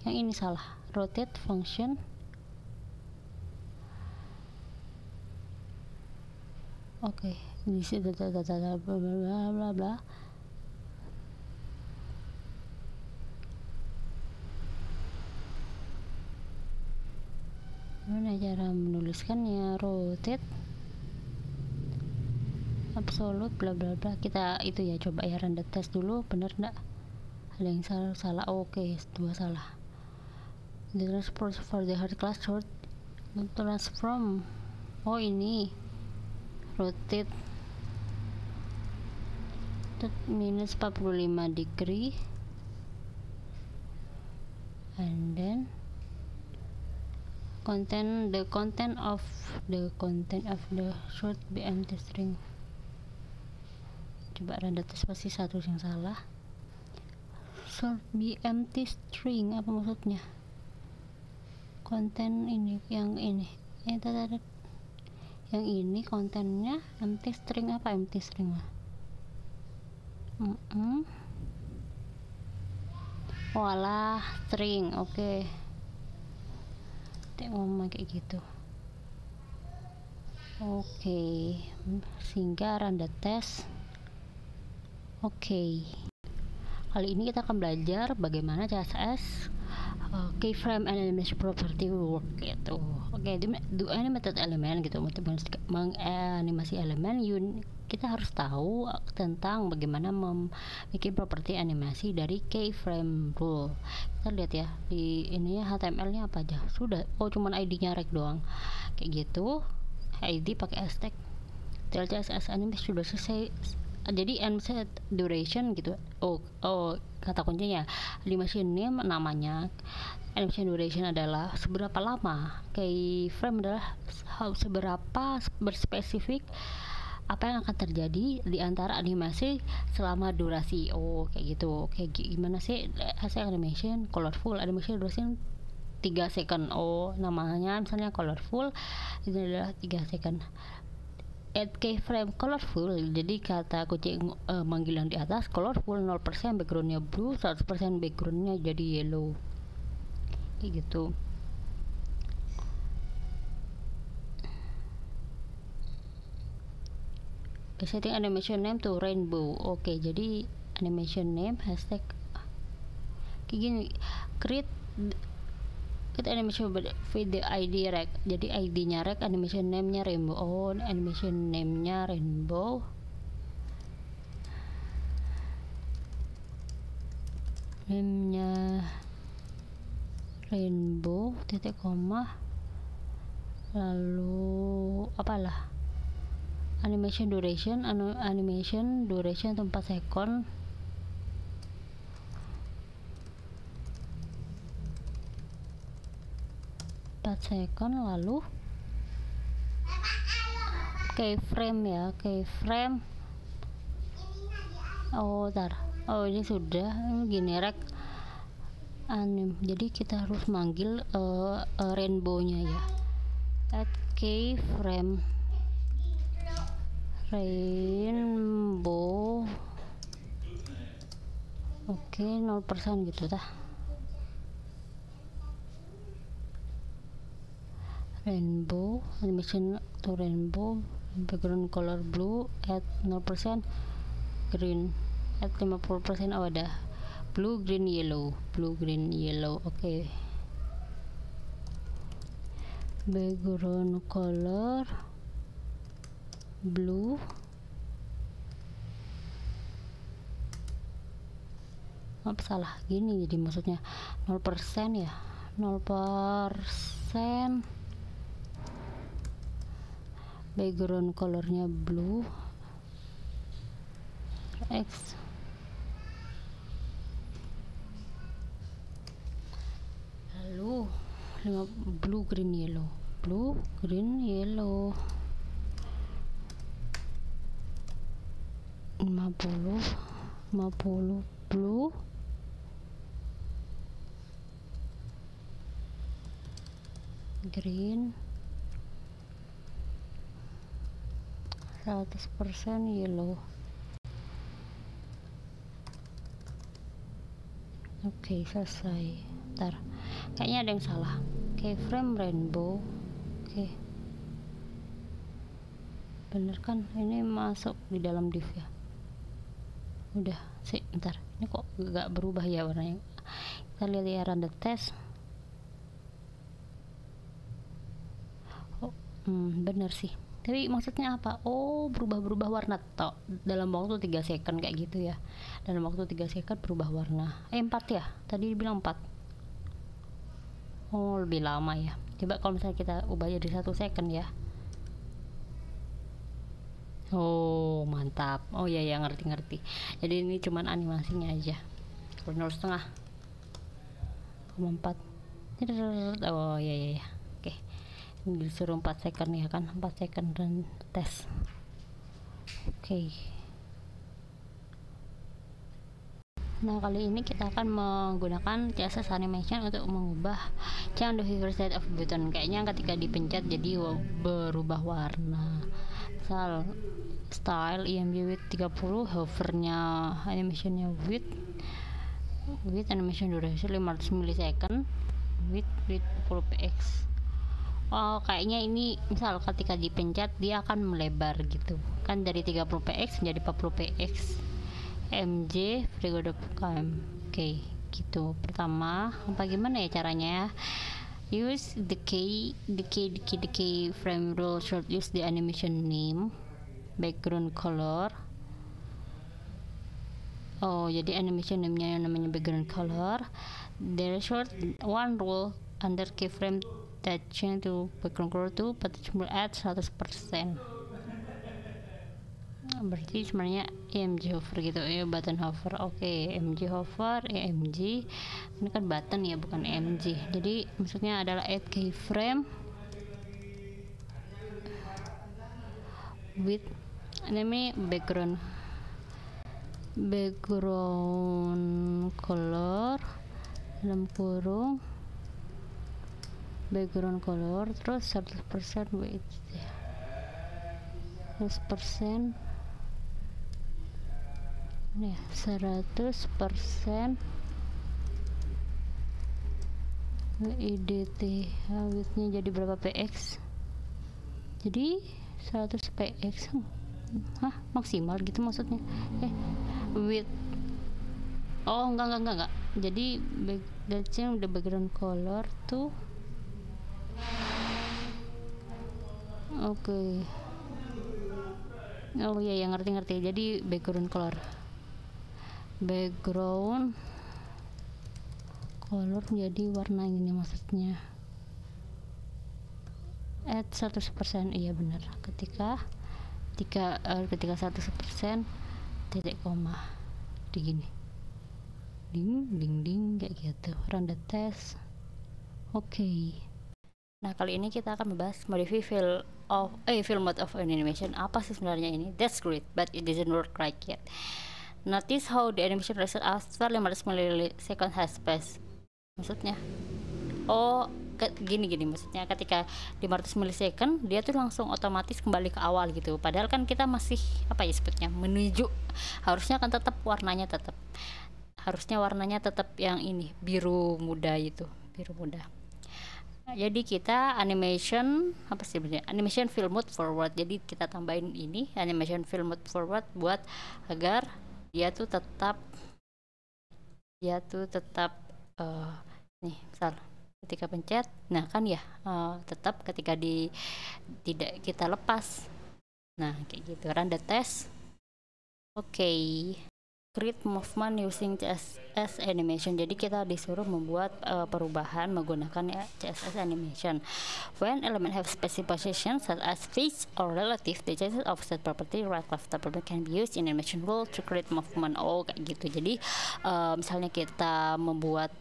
Yang ini salah. Rotate function. Oke, di situ bla bla bla. Gimana cara menuliskannya? Rotate absolute bla bla bla. Kita itu ya, coba ya run the test dulu, bener enggak? Ada yang salah. Oke, dua salah. The transport for the hard class short transform. Oh, ini rotate minus 45 degree and then the content of the should be empty string. Coba randa tes, pasti satu yang salah. Should be empty string, apa maksudnya? Konten ini, yang ini yang ini kontennya empty string. Apa empty string lah? Walah, string. Oke. Ngomong kayak gitu. Oke. Sehingga run the test. Oke. Kali ini kita akan belajar bagaimana CSS keyframe and animation property work gitu. Oke, do animated element gitu, untuk menganimasi elemen. kita harus tahu tentang bagaimana membuat properti animasi dari keyframe rule. Kita lihat ya di ini ya, HTML-nya apa aja. Sudah, cuman ID-nya rek doang. Kayak gitu. ID pakai hashtag CSS animation sudah selesai. Jadi set duration gitu. Kata kuncinya animation name namanya. Animation duration adalah seberapa lama, keyframe adalah seberapa berspesifik apa yang akan terjadi di antara animasi selama durasi. Kayak gitu. Kayak gimana sih hasil animation colorful animation duration 3 second. Namanya misalnya colorful, itu adalah 3 second. Add keyframe colorful, jadi kata kunci manggil yang di atas colorful 0% backgroundnya blue, 100% backgroundnya jadi yellow. Kayak gitu. Setting animation name to rainbow. Jadi animation name hashtag kayak gini, create animation with the ID rec. Jadi ID nya rec, animation name nya rainbow. Animation name nya rainbow. Name nya rainbow titik koma, lalu apalah animation duration 4 second. Lalu keyframe ya, keyframe. Ini sudah gini rek jadi kita harus manggil rainbow nya ya, add keyframe rainbow. 0% gitu dah. Rainbow animation to rainbow, background color blue, add 0%, green add 50%. Ada blue green yellow. Background color blue, salah gini jadi maksudnya 0% ya, 0%. Background colornya blue, X. Lalu blue green yellow 50 blue, green, 100% yellow. Selesai. Ntar kayaknya ada yang salah. Keyframe rainbow. Bener kan, ini masuk di dalam div ya. Udah sih, ntar ini kok gak berubah ya warnanya. Kita lihat ya, run the test. Bener sih, tapi maksudnya apa? Berubah warna dalam waktu 3 second kayak gitu ya. Dalam waktu 3 second berubah warna. 4 ya, tadi dibilang 4. Lebih lama ya. Coba kalau misalnya kita ubah jadi 1 second ya. Mantap. Ya ngerti. Jadi ini cuman animasinya aja. 0,5 4. Ya. Oke. Disuruh 4 second ya kan, 4 second dan tes. Nah, kali ini kita akan menggunakan CSS animation untuk mengubah change the hover state of button. Kayaknya ketika dipencet jadi berubah warna. Misal style img width 30, hovernya animationnya width animation duration 500 millisecond, width 10 px. Kayaknya ini misal ketika dipencet dia akan melebar gitu kan, dari 30 px menjadi 40 px. mj free.com. Gitu. Pertama, gimana ya caranya? Use the key frame rule short, use the animation name. background color. Oh, jadi animation namanya yang namanya background color. There is short one rule under keyframe that change to background color to potential at 100%. Berarti sebenarnya EMG hover gitu ya, button hover. Oke, EMG hover, EMG ini kan button ya, bukan EMG. Jadi maksudnya adalah add keyframe with ini background color dalam kurung background color terus 100% width ya, 100% nih, 100% WIDT. Widthnya jadi berapa px? Jadi 100 px. Hah, maksimal gitu maksudnya? Width. Oh, enggak. Jadi udah background color tuh. Oke. Oh iya, yang ngerti. Jadi background color jadi warna ini maksudnya. At 100%, iya benar. Ketika 100% titik koma di gini. Ding kayak gitu. Run the test. Oke. Nah, kali ini kita akan membahas modify fill mode of animation. Apa sih sebenarnya ini? That's great, but it doesn't work right yet. Notice how the animation result after 500 milliseconds has passed. Maksudnya, gini maksudnya ketika 500 millisecond dia tuh langsung otomatis kembali ke awal gitu. Padahal kan kita masih sebutnya menuju, harusnya warnanya tetap yang ini biru muda itu, biru muda. Jadi kita animation fill mode forward. Jadi kita tambahin ini animation fill mode forward buat agar dia tuh tetap nih, misal ketika pencet, nah kan ya tetap ketika tidak kita lepas. Nah, kayak gitu. Run the test. Oke. Create movement using CSS animation. Jadi kita disuruh membuat perubahan menggunakan CSS animation. When element have specific position such as face or relative, the CSS offset property right left property can be used in animation rule to create movement. Oh, kayak gitu. Jadi misalnya kita membuat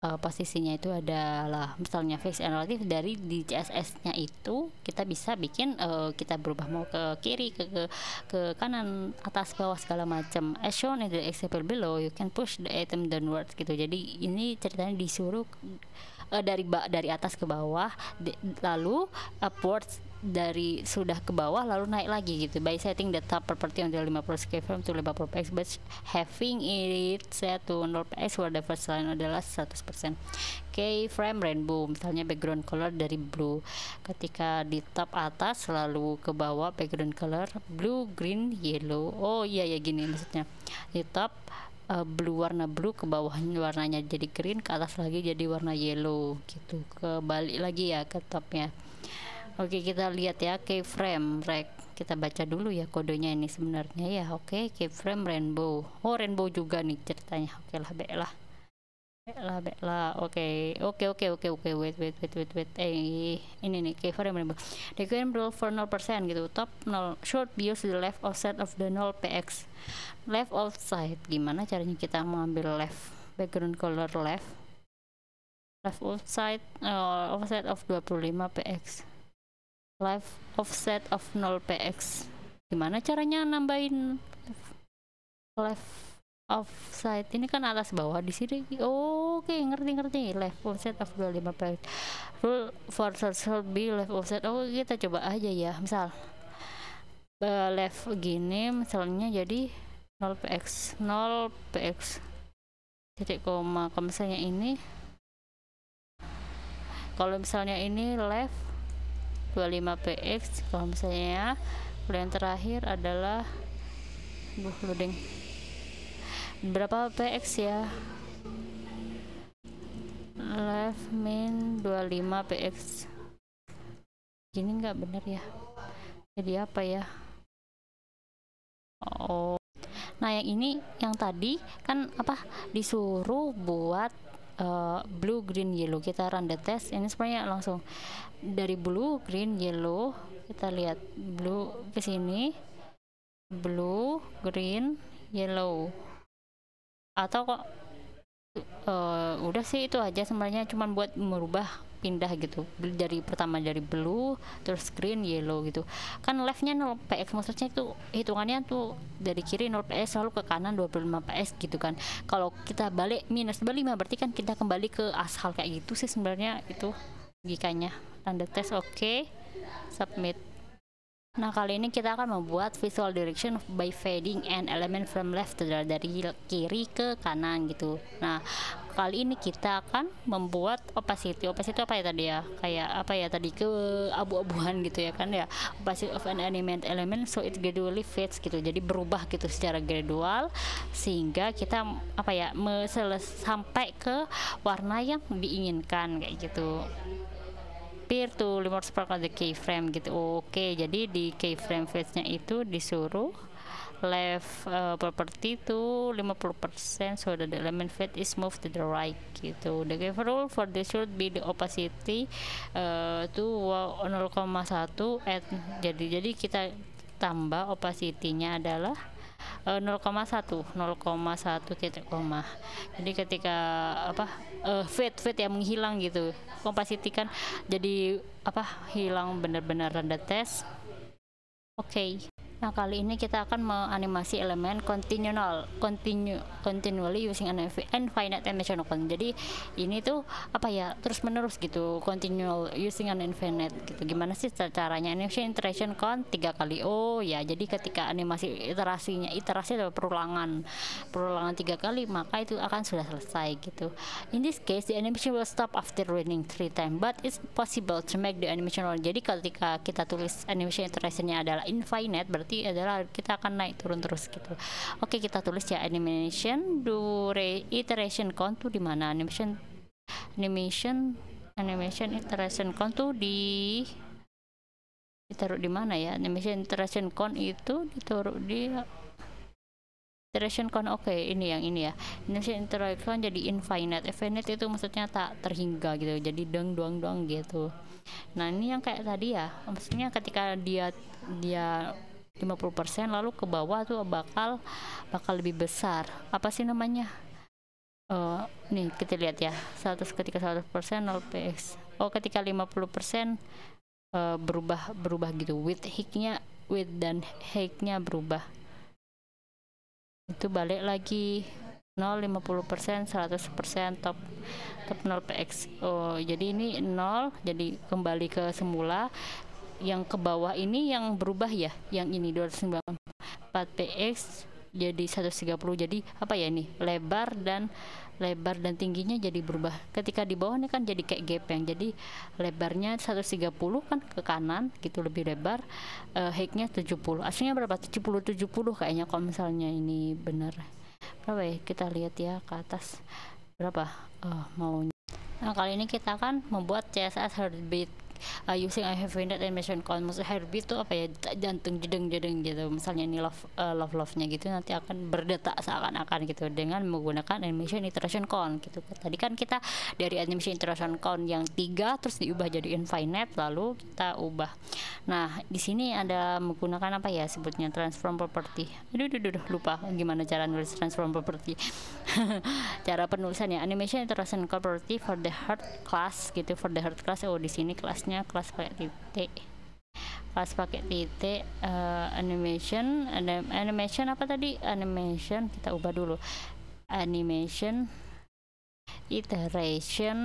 posisinya itu adalah misalnya face and relative, dari di CSS-nya itu kita bisa bikin kita berubah mau ke kiri, ke kanan, atas, bawah, segala macam. As shown in the example below, you can push the item downwards gitu. Jadi ini ceritanya disuruh dari atas ke bawah, lalu upwards dari sudah ke bawah lalu naik lagi gitu, by setting the top property on the 50 keyframe to 50 px but having it set to 0 px where the first line adalah 100%. Keyframe rainbow, misalnya background color dari blue, ketika di top atas lalu ke bawah background color blue, green, yellow. Oh iya ya, gini maksudnya, di top warna blue, ke bawahnya warnanya jadi green, ke atas lagi jadi warna yellow gitu, kebalik lagi ya ke topnya. Oke, kita lihat ya keyframe kita baca dulu ya kodenya ini sebenarnya ya. Oke, keyframe rainbow. Oh, rainbow juga nih ceritanya. Oke lah, Oke, wait. Ini nih keyframe rainbow. The keyframe rule for 0% gitu. Top 0 should be used the left offset of the 0 px. Left offset, gimana caranya kita mengambil left background color left offset of 25 px. Left offset of 0 px. Gimana caranya nambahin left offset? Ini kan atas bawah di sini. Oke, ngerti. Left offset of 25 px. Rule for should be left offset. Oh, kita coba aja ya. Misal left gini misalnya jadi 0 px titik koma. Kalau misalnya ini left 25 px, kalau misalnya yang terakhir adalah loading berapa px ya, left min 25 px. Gini nggak bener ya, jadi apa ya, Oh, nah yang ini yang tadi kan apa disuruh buat blue green yellow. Kita run the test, ini sebenarnya langsung dari blue green yellow. Kita lihat blue ke sini, blue green yellow, atau kok udah sih itu aja sebenarnya, cuman buat merubah pindah gitu dari pertama dari blue terus green yellow gitu kan. Leftnya 0 px, maksudnya itu hitungannya tuh dari kiri 0 ps lalu ke kanan 25 ps gitu kan. Kalau kita balik minus 25 berarti kan kita kembali ke asal kayak gitu sih sebenarnya itu logikanya. Tanda tes oke, submit. Nah kali ini kita akan membuat visual direction by fading an element from left to right, dari kiri ke kanan gitu. Nah kali ini kita akan membuat opacity. Opacity apa ya tadi ya, kayak apa ya tadi, ke abu-abuan gitu ya kan ya. Opacity of an animate element so it gradually fades gitu, jadi berubah gitu secara gradual sehingga kita apa ya sampai ke warna yang diinginkan kayak gitu. Appear to remote spark on the keyframe gitu. Oke, jadi di keyframe face-nya itu disuruh left property to 50% so that the element fade is moved to the right gitu. The key rule for this should be the opacity to 0,1 at jadi kita tambah opacity-nya adalah 0,1 titik koma. Jadi ketika apa fade yang menghilang gitu, opacity kan jadi apa hilang benar-benar randa tes. Oke. Nah kali ini kita akan menganimasi elemen continually using an infinite animation count. Jadi ini tuh apa ya terus menerus gitu, continual using an infinite gitu. Gimana sih caranya? Animation iteration count 3 kali. Oh ya, jadi ketika animasi iterasi adalah perulangan 3 kali, maka itu akan sudah selesai gitu. In this case the animation will stop after running 3 times, but it's possible to make the animation run. Jadi ketika kita tulis animation iterationnya adalah infinite, berarti adalah kita akan naik turun terus gitu. Oke, kita tulis ya animation iteration count tuh di mana? Animation iteration count tuh ditaruh di mana ya? Animation iteration count itu ditaruh di iteration count. Oke, ini yang ini ya. Animation iteration count jadi infinite itu maksudnya tak terhingga gitu, jadi doang gitu. Nah ini yang kayak tadi ya, maksudnya ketika dia 50% lalu ke bawah tuh bakal lebih besar. Apa sih namanya? Nih kita lihat ya. Ketika 100% 0 px. Oh, ketika 50% berubah gitu. Width dan height-nya berubah. Itu balik lagi 0, 50%, 100%, top 0 px. Oh, jadi ini 0, jadi kembali ke semula. Yang ke bawah ini yang berubah ya, yang ini 294 px jadi 130. Jadi apa ya ini lebar dan tingginya jadi berubah. Ketika di bawah ini kan jadi kayak gaping, jadi lebarnya 130 kan ke kanan gitu, lebih lebar. Height-nya 70. Aslinya berapa? 70 kayaknya kalau misalnya ini benar. Berapa ya? Kita lihat ya ke atas berapa maunya. Nah kali ini kita akan membuat CSS heartbeat using a infinite animation count. Maksud heartbeat itu apa ya, jantung jedeng gitu. Misalnya ini love-nya gitu, nanti akan berdetak seakan-akan gitu dengan menggunakan animation iteration count gitu. Tadi kan kita dari animation iteration count yang 3 terus diubah jadi infinite, lalu kita ubah. Nah di sini ada menggunakan apa ya sebutnya, transform property. Aduh lupa gimana cara nulis transform property. Cara penulisannya animation iteration property for the heart class gitu, for the heart class. Oh di sini kelas pakai titik, animation apa tadi, animation kita ubah dulu, animation iteration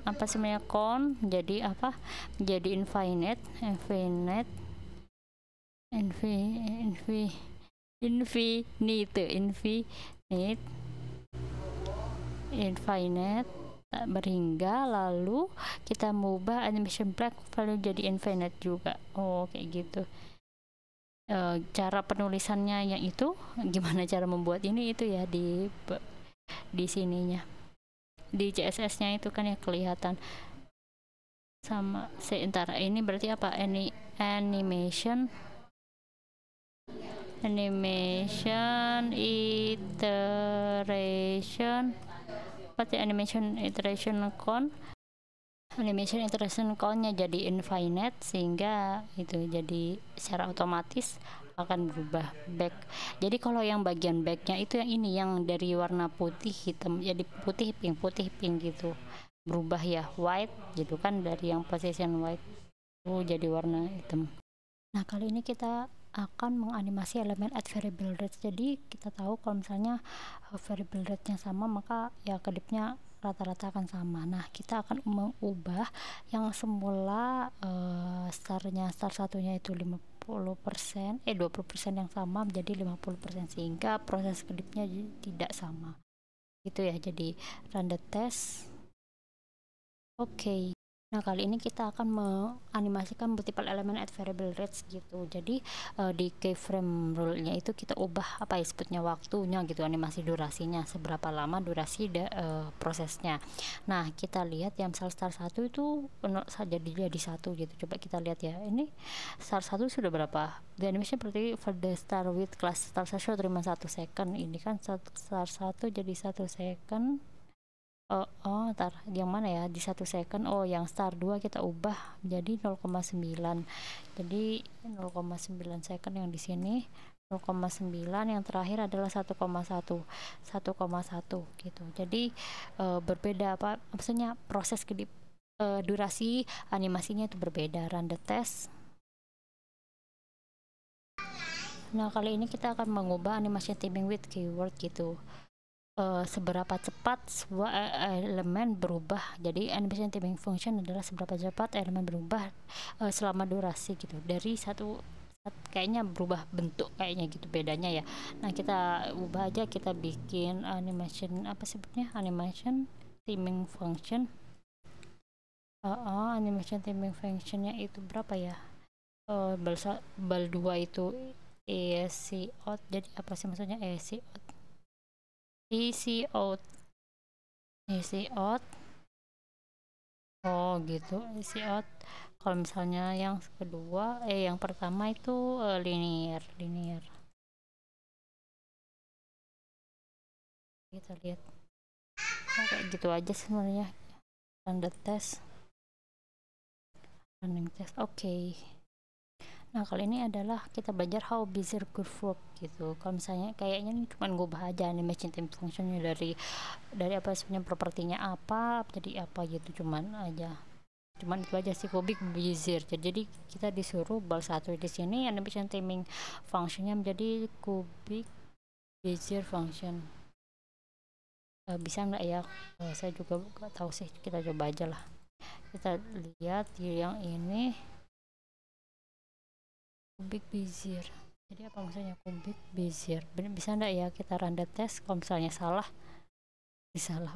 apa sebenarnya count jadi apa, jadi infinite tak berhingga, lalu kita mengubah animation black value jadi infinite juga. Oh kayak gitu. Cara penulisannya yang itu gimana cara membuat ini itu ya di sininya, di CSS nya itu kan ya kelihatan sama sementara ini berarti apa, animation animation iteration animation iteration count-nya jadi infinite, sehingga itu jadi secara otomatis akan berubah back. Jadi kalau yang bagian backnya itu yang ini, yang dari warna putih hitam jadi putih pink gitu, berubah ya, white gitu kan, dari yang position white jadi warna hitam. Nah, kali ini kita akan menganimasi elemen at variable rate. Jadi kita tahu kalau misalnya variable rate-nya sama, maka ya kedipnya rata-rata akan sama. Nah, kita akan mengubah yang semula star satunya itu 20% yang sama menjadi 50%, sehingga proses kedipnya tidak sama. Gitu ya. Jadi run the test. Oke. Nah, kali ini kita akan menganimasikan multiple elemen at variable rates gitu. Jadi di keyframe rule-nya itu kita ubah apa ya sebutnya, waktunya gitu, animasi durasinya, seberapa lama durasi prosesnya. Nah, kita lihat yang star 1 itu jadi 1 gitu. Coba kita lihat ya. Ini star 1 sudah berapa? The animation berarti for the star with class star 1 terima 1 second. Ini kan star 1 jadi 1 second. Ntar yang mana ya di 1 second. Yang star 2 kita ubah jadi 0,9, jadi 0,9 second yang di sini, 0,9 yang terakhir adalah 1,1 gitu. Jadi berbeda apa maksudnya, proses kedip durasi animasinya itu berbeda. Run the test. Nah, kali ini kita akan mengubah animation timing with keyword gitu. Seberapa cepat sebuah elemen berubah. Jadi animation timing function adalah seberapa cepat elemen berubah selama durasi gitu, dari satu kayaknya berubah bentuk kayaknya gitu bedanya ya. Nah, kita ubah aja, kita bikin animation apa sebutnya, animation timing function. Animation timing functionnya itu berapa ya, bal 2 itu ESC out. Jadi apa sih maksudnya ESC out? Easy out gitu, easy out. Kalau misalnya yang kedua yang pertama itu linear. Kita lihat kayak gitu aja sebenarnya. Run the test, running test. Oke. Nah, kali ini adalah kita belajar how Bezier curve work gitu. Kalau misalnya kayaknya ini cuma ngubah aja animation timing functionnya dari apa sebenarnya, propertinya apa jadi apa gitu, cuman itu aja sih, cubic Bezier. Jadi kita disuruh bal 1 di sini animation timing functionnya menjadi cubic Bezier function. Bisa nggak ya? Saya juga nggak tahu sih, kita coba aja lah. Kita lihat yang ini cubic Bezier. Jadi apa maksudnya cubic Bezier? Bisa nggak ya kita run the test? Kalau misalnya salah,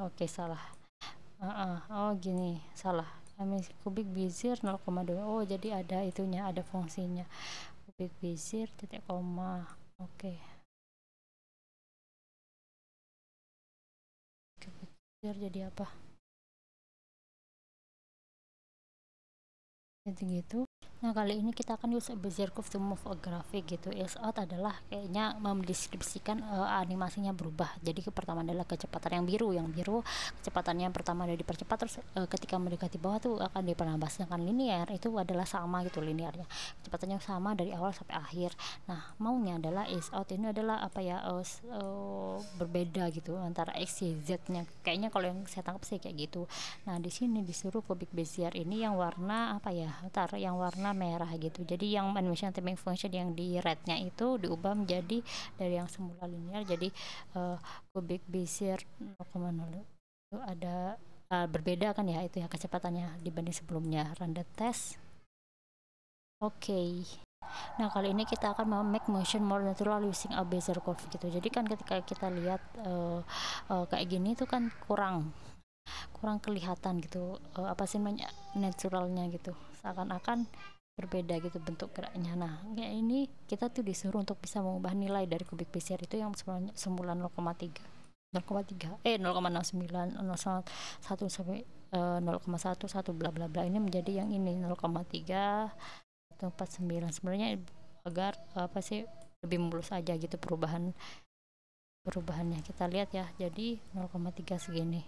oke salah. Gini, salah. Cubic Bezier 0,2. Jadi ada itunya, ada fungsinya. Cubic Bezier titik koma. Oke. Cubic Bezier jadi apa? Gitu. Nah, kali ini kita akan use a Bezier curve to move a graphic gitu. Is out adalah kayaknya mendeskripsikan animasinya berubah. Jadi pertama adalah kecepatan yang biru kecepatannya yang pertama ada dipercepat, terus ketika mendekati bawah tuh akan dipenambah. Sedangkan linear itu adalah sama gitu, linearnya kecepatannya sama dari awal sampai akhir. Nah, maunya adalah is out ini adalah apa ya, berbeda gitu antara x, y, z nya. Kayaknya kalau yang saya tangkap sih kayak gitu. Nah, di sini disuruh cubic Bezier ini yang warna apa ya, yang warna merah gitu. Jadi yang animation timing function yang di red-nya itu diubah menjadi dari yang semula linear jadi cubic Bezier 0,0. Itu ada berbeda kan ya, itu ya kecepatannya dibanding sebelumnya. Run the test. Oke. Nah, kali ini kita akan make motion more natural using a Bezier curve gitu. Jadi kan ketika kita lihat kayak gini itu kan kurang kelihatan gitu, apa sih namanya, naturalnya gitu, seakan-akan berbeda gitu bentuk geraknya. Nah, kayak ini kita tuh disuruh untuk bisa mengubah nilai dari cubic Bezier itu yang semula 0,3 0,09 0,1 sampai 0,11 bla bla bla ini menjadi yang ini 0,3 149. Sebenarnya agar apa sih lebih mulus aja gitu perubahannya. Kita lihat ya, jadi 0,3 segini.